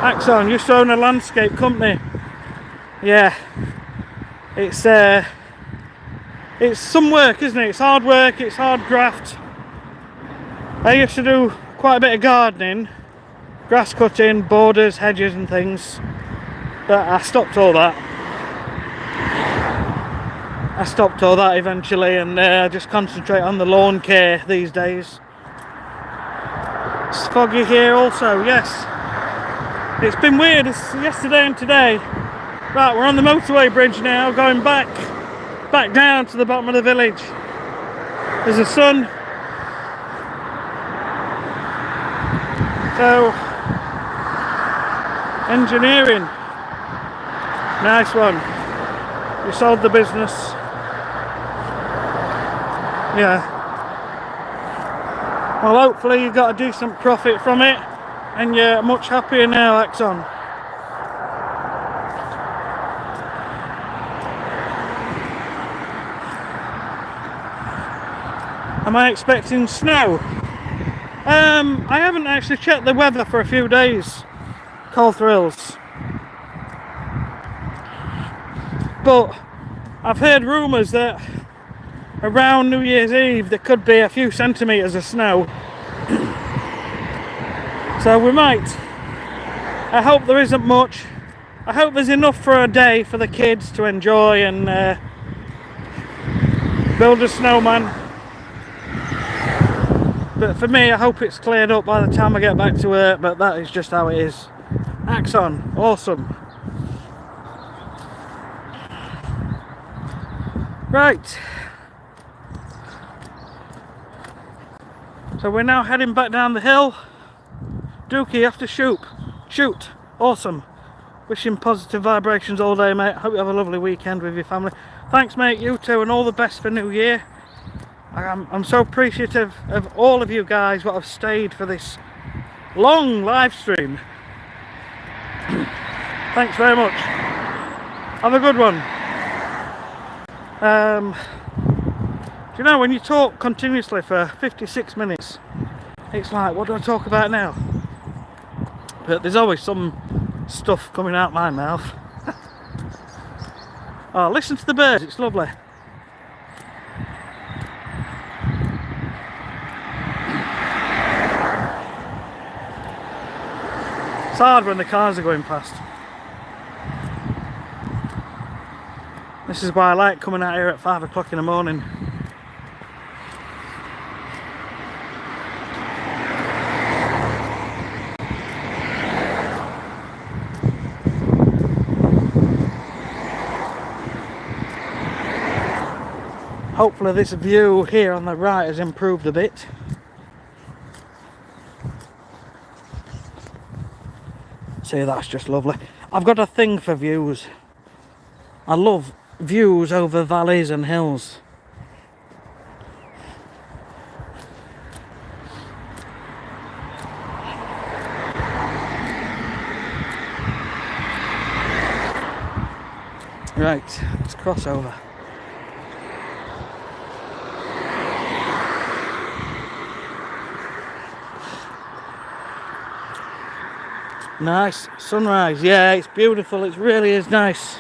Axon, you own a landscape company. Yeah, it's some work, isn't it? It's hard work, it's hard graft. I used to do quite a bit of gardening, grass cutting, borders, hedges and things, but I stopped all that. Eventually, and I just concentrate on the lawn care these days. It's foggy here also, yes. It's been weird, it's yesterday and today. Right, we're on the motorway bridge now, going back down to the bottom of the village. There's the sun. So, engineering. Nice one. You sold the business. Yeah. Well, hopefully you got a decent profit from it. And you're much happier now, Axon? Am I expecting snow? I haven't actually checked the weather for a few days, Cold Thrills. But I've heard rumours that around New Year's Eve there could be a few centimetres of snow. So we might. I hope there isn't much. I hope there's enough for a day for the kids to enjoy and build a snowman. But for me, I hope it's cleared up by the time I get back to work, but that is just how it is. Axon, awesome. Right. So we're now heading back down the hill. Dookie, you have to shoot. Shoot. Awesome. Wishing positive vibrations all day, mate. Hope you have a lovely weekend with your family. Thanks, mate, you too, and all the best for New Year. I'm so appreciative of all of you guys what have stayed for this long live stream. Thanks very much. Have a good one. Do you know, when you talk continuously for 56 minutes, it's like, what do I talk about now? But there's always some stuff coming out my mouth. Oh, listen to the birds, it's lovely. It's hard when the cars are going past. This is why I like coming out here at 5 o'clock in the morning. Hopefully this view here on the right has improved a bit. See, that's just lovely. I've got a thing for views. I love views over valleys and hills. Right, let's cross over. Nice sunrise, yeah, it's beautiful, it really is nice.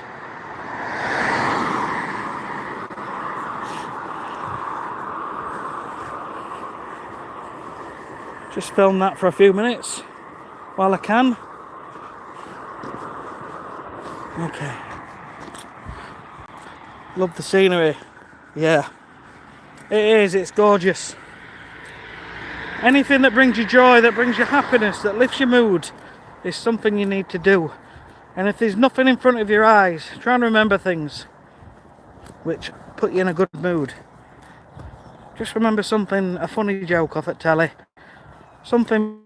Just film that for a few minutes while I can. Okay. Love the scenery, yeah. It is, it's gorgeous. Anything that brings you joy, that brings you happiness, that lifts your mood, is something you need to do. And if there's nothing in front of your eyes, try and remember things which put you in a good mood. Just remember something, a funny joke off at telly, something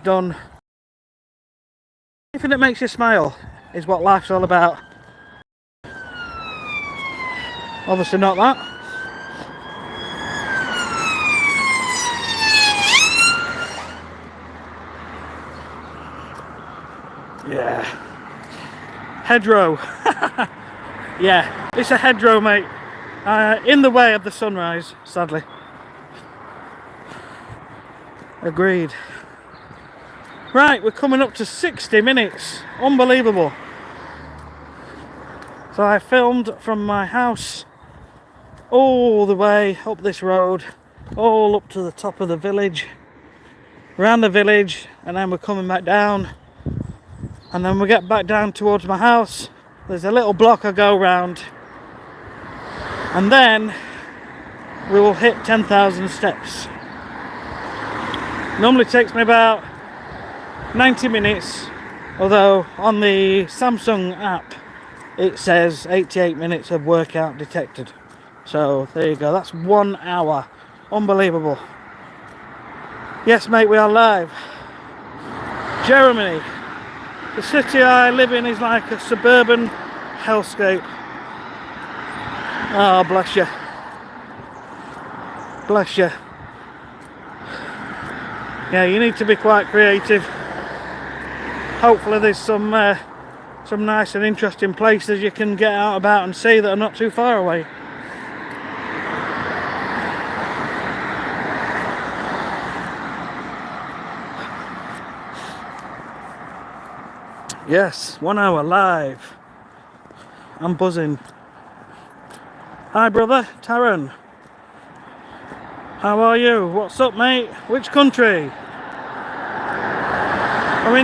done. Anything that makes you smile is what life's all about. Obviously not that. Yeah. Hedgerow. Yeah, it's a hedgerow, mate. In the way of the sunrise, sadly. Agreed. Right, we're coming up to 60 minutes. Unbelievable. So I filmed from my house all the way up this road, all up to the top of the village, around the village, and then we're coming back down. And then we get back down towards my house. There's a little block I go round, and then we will hit 10,000 steps. Normally takes me about 90 minutes, although on the Samsung app it says 88 minutes of workout detected. So there you go, that's 1 hour. Unbelievable. Yes, mate, we are live. Germany. The city I live in is like a suburban hellscape. Oh, bless you. Bless you. Yeah, you need to be quite creative. Hopefully there's some nice and interesting places you can get out about and see that are not too far away. Yes, 1 hour live. I'm buzzing. Hi brother, Taran. How are you? What's up, mate? Which country? I'm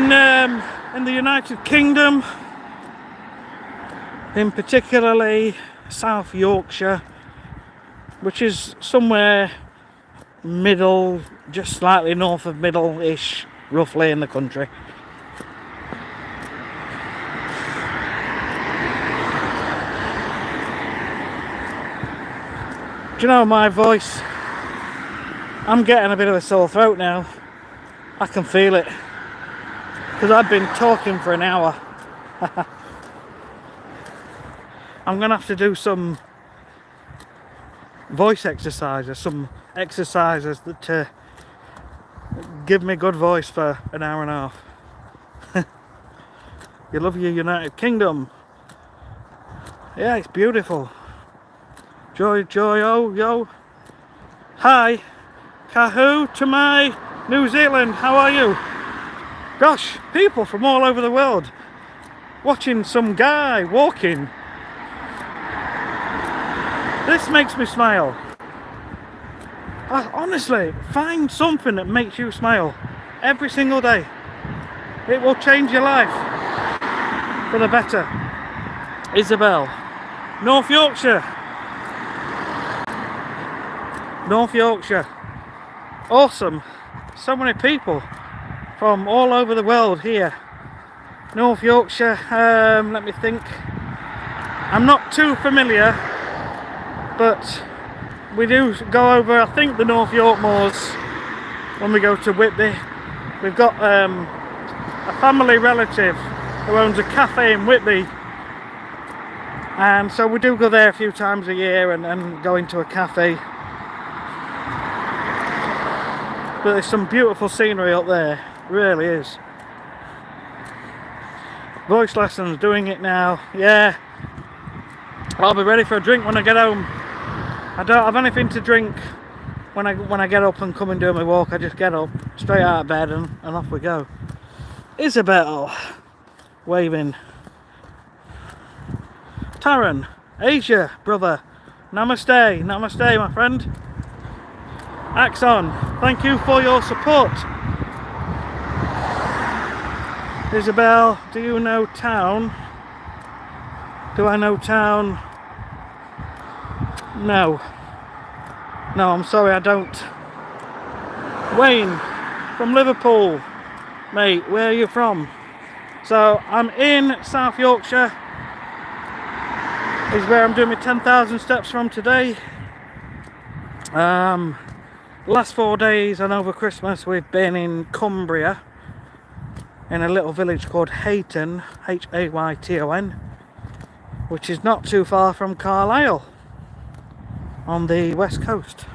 in the United Kingdom, in particularly South Yorkshire, which is somewhere middle, just slightly north of middle-ish, roughly, in the country. Do you know, my voice, I'm getting a bit of a sore throat now. I can feel it, because I've been talking for an hour. I'm gonna have to do some voice exercises, some exercises that give me good voice for an hour and a half. You love your United Kingdom. Yeah, it's beautiful. Joy, oh, yo. Hi, Kahoo to my New Zealand, how are you? Gosh, people from all over the world watching some guy walking. This makes me smile. Honestly, find something that makes you smile every single day. It will change your life for the better. Isabel, North Yorkshire. North Yorkshire. Awesome. So many people from all over the world here. North Yorkshire, let me think. I'm not too familiar, but we do go over, I think, the North York Moors when we go to Whitby. We've got a family relative who owns a cafe in Whitby, and so we do go there a few times a year and go into a cafe. But there's some beautiful scenery up there, really is. Voice lessons, doing it now. Yeah, I'll be ready for a drink when I get home. I don't have anything to drink when I get up and come and do my walk. I just get up, straight out of bed, and off we go. Isabel, waving. Taran, Asia, brother. Namaste, namaste, my friend. Axon, thank you for your support. Isabel, do you know town? Do I know town? No. No, I'm sorry, I don't. Wayne, from Liverpool. Mate, where are you from? So, I'm in South Yorkshire. Is where I'm doing my 10,000 steps from today. Last 4 days and over Christmas we've been in Cumbria, in a little village called Hayton, Hayton, which is not too far from Carlisle on the west coast.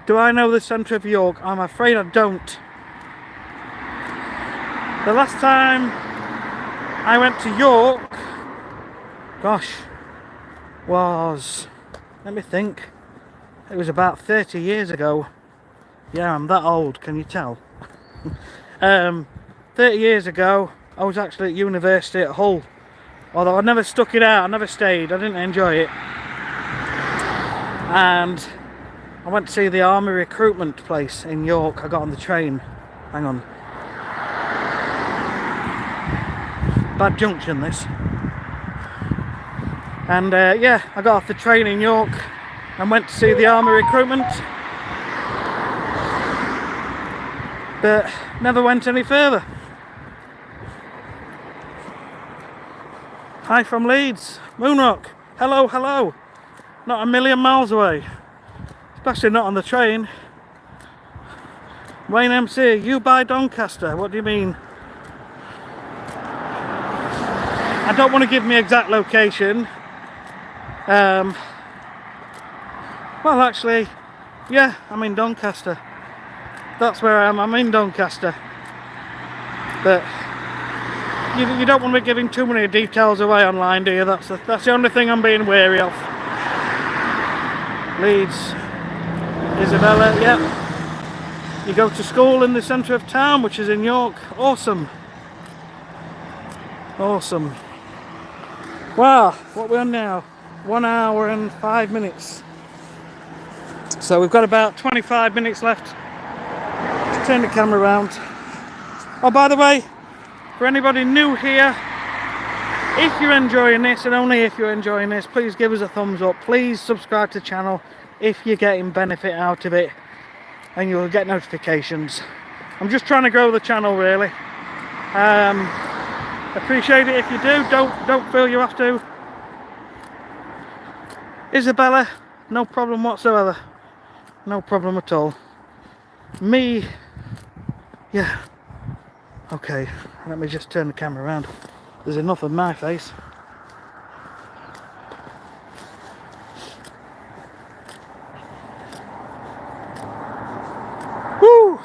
Do I know the centre of York? I'm afraid I don't. The last time I went to York, gosh, was, let me think, it was about 30 years ago. Yeah, I'm that old, can you tell? 30 years ago, I was actually at university at Hull. Although I never stuck it out, I never stayed, I didn't enjoy it. And I went to see the army recruitment place in York. I got on the train. Hang on. Bad junction, this. And yeah, I got off the train in York and went to see the army recruitment, but never went any further. Hi from Leeds, Moonrock. Hello, hello. Not a million miles away, especially not on the train. Wayne MC, you by Doncaster. What do you mean? I don't want to give me exact location. Well, actually, Yeah, I'm in Doncaster. That's where I am. I'm in Doncaster. But you don't want to be giving too many details away online, do you? That's the only thing I'm being wary of. Leeds. Isabella, yeah. You go to school in the centre of town, which is in York. Awesome. Awesome. Wow, what are we on now? 1 hour and 5 minutes. So we've got about 25 minutes left to turn the camera around. Oh, by the way, for anybody new here, if you're enjoying this, and only if you're enjoying this, please give us a thumbs up. Please subscribe to the channel if you're getting benefit out of it, and you'll get notifications. I'm just trying to grow the channel, really. Appreciate it if you do. Don't feel you have to. Isabella, no problem whatsoever. No problem at all. Me, yeah. Okay, let me just turn the camera around. There's enough of my face. Woo!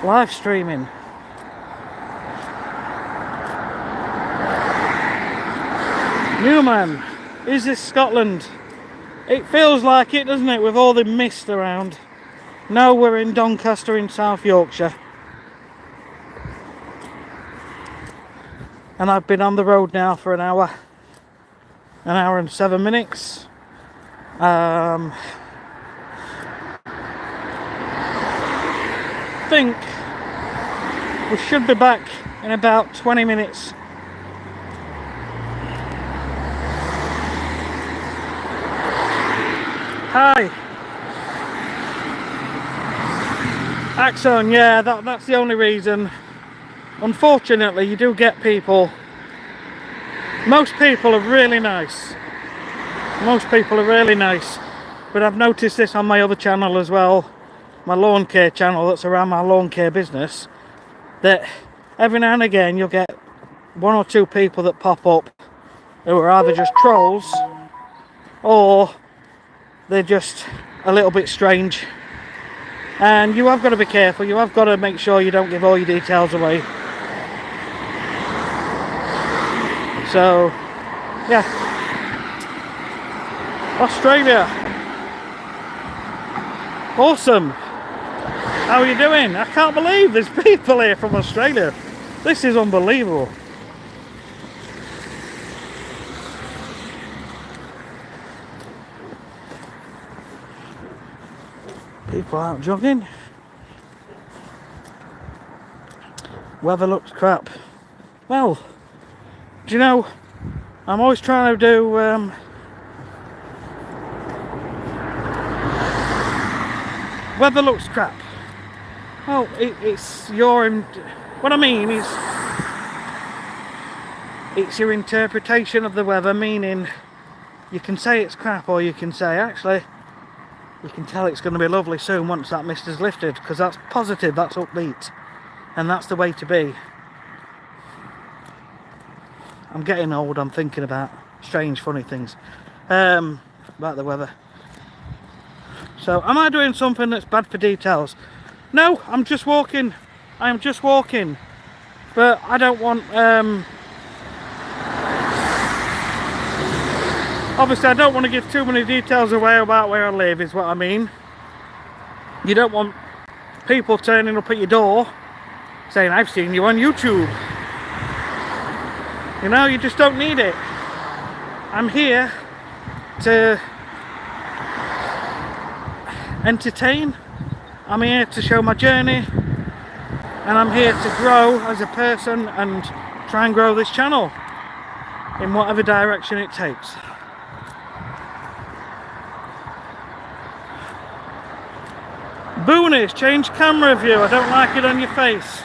Live streaming. Newman, is this Scotland? It feels like it, doesn't it, with all the mist around. No, we're in Doncaster in South Yorkshire. And I've been on the road now for an hour and 7 minutes. I think we should be back in about 20 minutes. Hi. Axon, yeah, that's the only reason. Unfortunately, you do get people. Most people are really nice. Most people are really nice. But I've noticed this on my other channel as well. My lawn care channel that's around my lawn care business. That every now and again you'll get 1 or 2 people that pop up who are either just trolls or they're just a little bit strange. And you have got to be careful. You have got to make sure you don't give all your details away. So, yeah. Australia. Awesome. How are you doing? I can't believe there's people here from Australia. This is unbelievable. People out jogging. Weather looks crap. Well, do you know, I'm always trying to do weather looks crap. Well, it's your, what I mean is, it's your interpretation of the weather, meaning you can say it's crap, or you can say, actually, you can tell it's going to be lovely soon once that mist is lifted, because that's positive, that's upbeat, and that's the way to be. I'm getting old, I'm thinking about strange, funny things about the weather. So, am I doing something that's bad for details? No, I'm just walking. I am just walking. But I don't want... obviously, I don't want to give too many details away about where I live, is what I mean. You don't want people turning up at your door saying, I've seen you on YouTube. You know, you just don't need it. I'm here to entertain. I'm here to show my journey. And I'm here to grow as a person and try and grow this channel in whatever direction it takes. Boonies, change camera view. I don't like it on your face.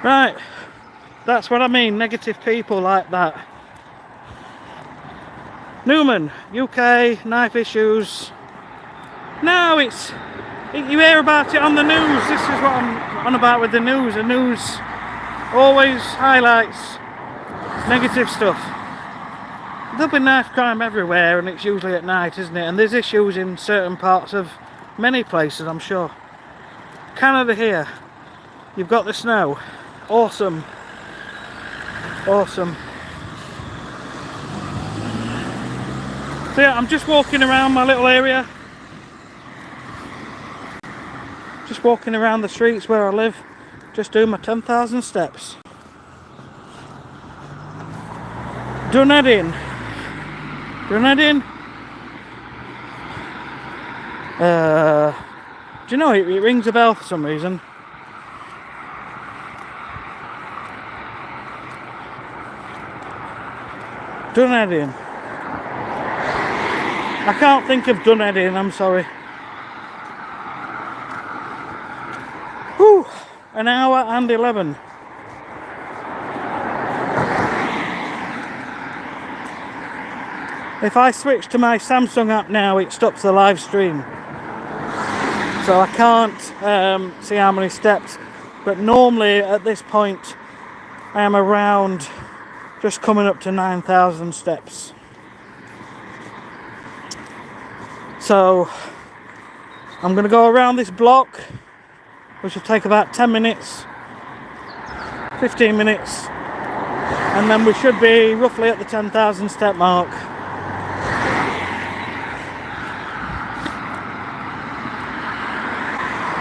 Right, that's what I mean, negative people like that. Newman, UK, knife issues. No, it's You hear about it on the news. This is what I'm on about with the news. The news always highlights negative stuff. There'll be knife crime everywhere, and it's usually at night, isn't it? And there's issues in certain parts of many places, I'm sure. Canada here, you've got the snow. Awesome. Awesome. So yeah, I'm just walking around my little area. Just walking around the streets where I live. Just doing my 10,000 steps. Dunedin. Dunedin. Do you know, it rings a bell for some reason. Dunedin. I can't think of Dunedin, I'm sorry. Whew, an hour and 11. If I switch to my Samsung app now, it stops the live stream. So I can't see how many steps. But normally at this point, I am around just coming up to 9,000 steps. So I'm going to go around this block, which will take about 10 minutes, 15 minutes, and then we should be roughly at the 10,000 step mark.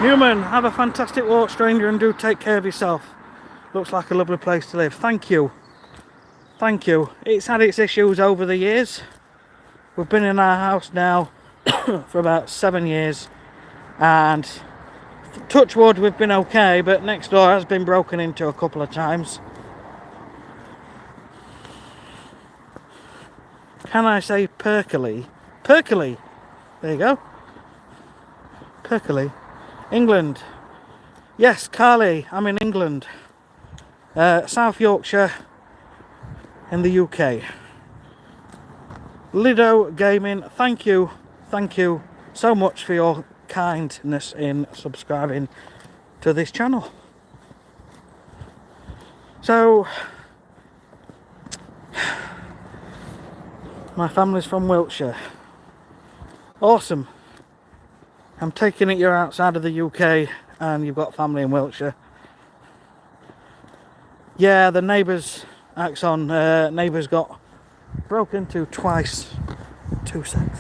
Newman, have a fantastic walk, stranger, and do take care of yourself. Looks like a lovely place to live. Thank you. Thank you. It's had its issues over the years. We've been in our house now for about 7 years, and touch wood, we've been okay, but next door has been broken into a couple of times. Can I say Perkely? Perkely! There you go. Perkely. England. Yes, Carly, I'm in England. South Yorkshire in the UK. Lido Gaming, thank you so much for your kindness in subscribing to this channel. So, my family's from Wiltshire. Awesome. I'm taking it you're outside of the UK and you've got family in Wiltshire. Yeah, the neighbours, Axon, neighbours got broke into twice. 2 seconds.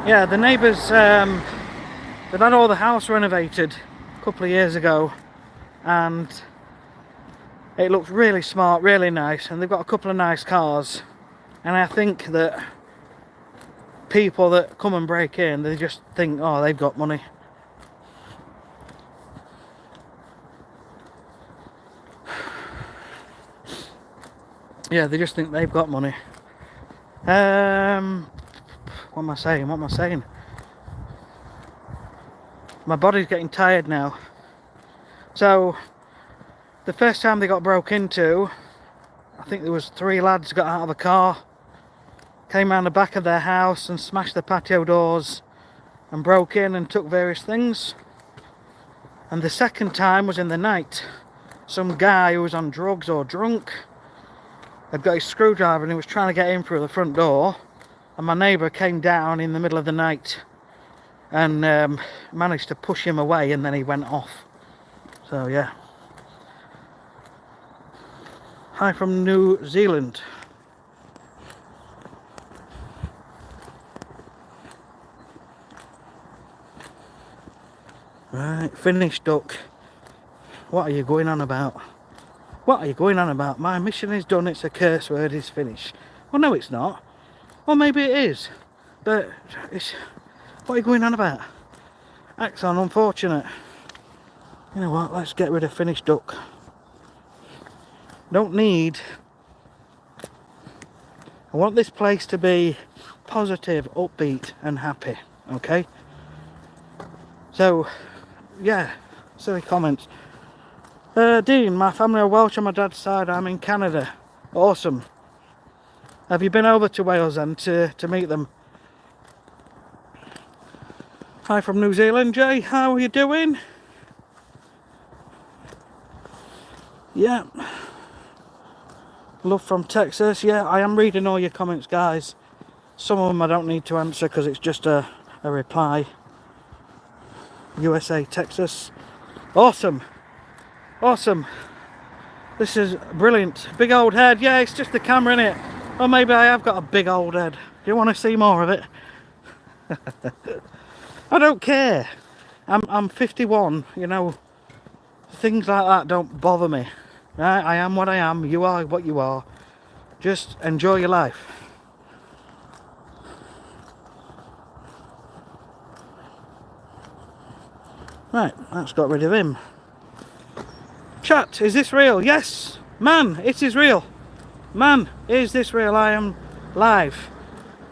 Yeah, the neighbours, they've had all the house renovated a couple of years ago, and it looks really smart, really nice, and they've got a couple of nice cars. And I think that people that come and break in, they just think, oh, they've got money. Yeah, they just think they've got money. What am I saying? My body's getting tired now. So, the first time they got broke into, I think there was 3 lads got out of a car, came around the back of their house and smashed the patio doors and broke in and took various things. And the second time was in the night. Some guy who was on drugs or drunk had got his screwdriver and he was trying to get in through the front door, and my neighbour came down in the middle of the night and managed to push him away, and then he went off. So yeah. Hi from New Zealand. Right, finished duck. What are you going on about? What are you going on about? My mission is done, it's a curse word, it's finished. Well, no, it's not. Or maybe it is. But it's... what are you going on about? Axon, unfortunate. You know what, let's get rid of finished duck. Don't need... I want this place to be positive, upbeat and happy. Okay? So, yeah, silly comments. Dean, my family are Welsh on my dad's side. I'm in Canada. Awesome. Have you been over to Wales then to meet them? Hi from New Zealand, Jay. How are you doing? Yeah. Love from Texas. Yeah, I am reading all your comments, guys. Some of them I don't need to answer because it's just a reply. USA, Texas. Awesome. Awesome. This is brilliant. Big old head. Yeah, it's just the camera, innit? Or maybe I have got a big old head. Do you want to see more of it? I don't care. I'm 51, you know. Things like that don't bother me. Right? I am what I am. You are what you are. Just enjoy your life. Right, that's got rid of him. Chat, is this real? Yes. Man, it is real. Man, is this real? I am live.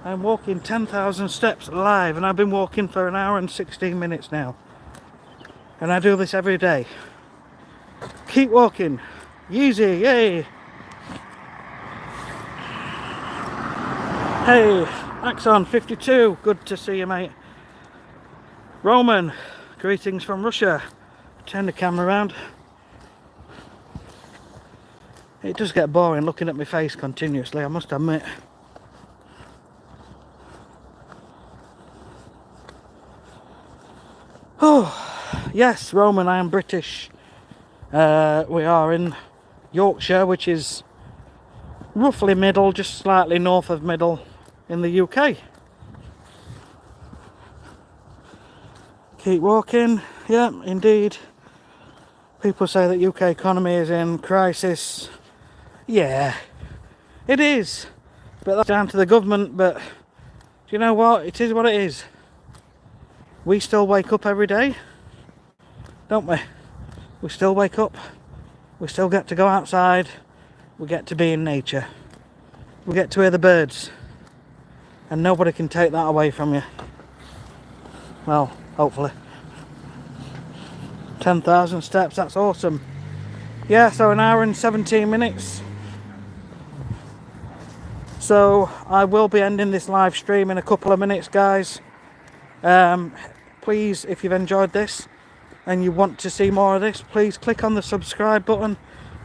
I'm walking 10,000 steps live, and I've been walking for an hour and 16 minutes now. And I do this every day. Keep walking. Easy, yay. Hey, Axon 52, good to see you, mate. Roman, greetings from Russia. Turn the camera around. It does get boring looking at my face continuously, I must admit. Oh, yes, Roman, I am British. We are in Yorkshire, which is roughly middle, just slightly north of middle in the UK. Keep walking. Yeah, indeed. People say that UK economy is in crisis. Yeah, it is. But that's down to the government. But do you know what? It is what it is. We still wake up every day, don't we? We still wake up. We still get to go outside. We get to be in nature. We get to hear the birds. And nobody can take that away from you. Well, hopefully. 10,000 steps, that's awesome. Yeah, so an hour and 17 minutes. So I will be ending this live stream in a couple of minutes, guys. Please, if you've enjoyed this and you want to see more of this, please click on the subscribe button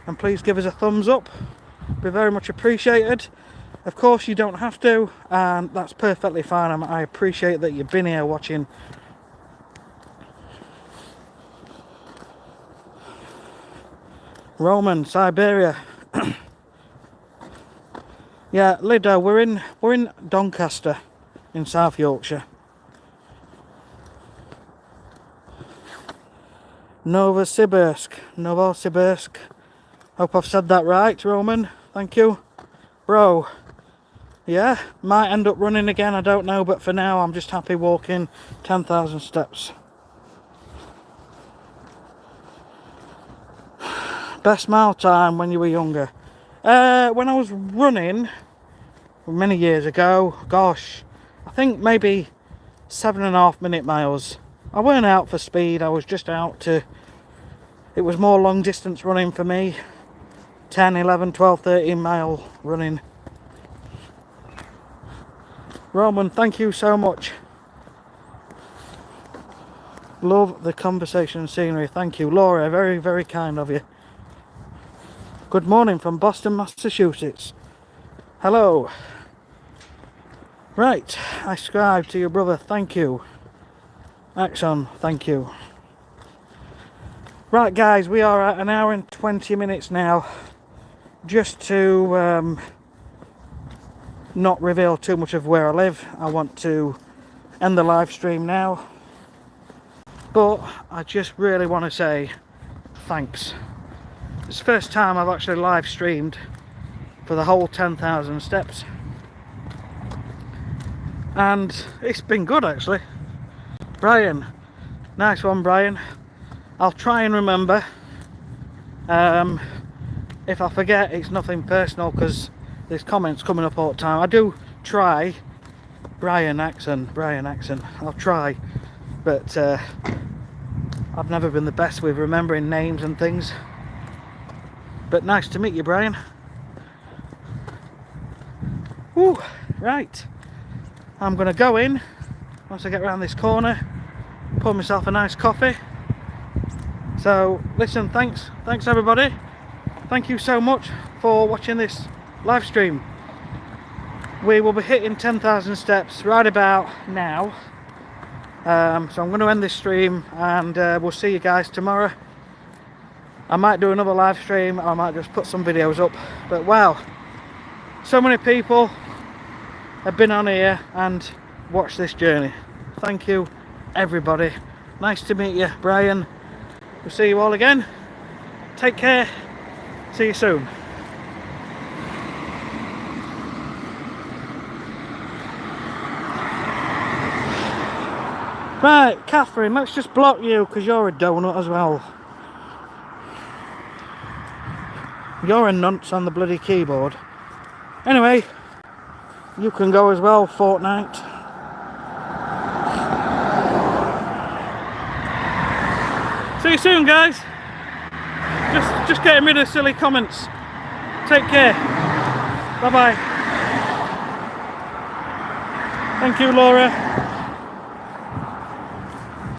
and please give us a thumbs up. Be very much appreciated. Of course, you don't have to, and that's perfectly fine. I appreciate that you've been here watching. Roman, Siberia. Yeah, Lido, we're in Doncaster in South Yorkshire. Novosibirsk. Hope I've said that right, Roman. Thank you. Bro. Yeah, might end up running again, I don't know, but for now I'm just happy walking 10,000 steps. Best mile time when you were younger? When I was running many years ago, gosh, I think maybe 7.5 minute miles. I weren't out for speed, I was just out to, it was more long distance running for me. 10, 11, 12, 13 mile running. Roman, thank you so much. Love the conversation and scenery, thank you. Laura, very, very kind of you. Good morning from Boston, Massachusetts. Hello. Right, I subscribe to your brother, thank you. Axon, thank you. Right guys, we are at an hour and 20 minutes now. Just to not reveal too much of where I live, I want to end the live stream now. But I just really want to say thanks. It's the first time I've actually live streamed for the whole 10,000 steps. And it's been good actually. Brian, nice one Brian. I'll try and remember. If I forget, it's nothing personal because there's comments coming up all the time. I do try. Brian accent. I'll try. But I've never been the best with remembering names and things. But nice to meet you, Brian. Whew, right. I'm going to go in once I get around this corner, pour myself a nice coffee. So listen, thanks everybody. Thank you so much for watching this live stream. We will be hitting 10,000 steps right about now. So I'm going to end this stream, and we'll see you guys tomorrow. I might do another live stream, or I might just put some videos up. But wow, so many people have been on here and watched this journey. Thank you everybody. Nice to meet you, Brian. We'll see you all again. Take care. See you soon. Right, Catherine, let's just block you because you're a donut as well. You're a nonce on the bloody keyboard. Anyway, you can go as well, Fortnite. See you soon, guys. Just getting rid of silly comments. Take care. Bye bye. Thank you, Laura.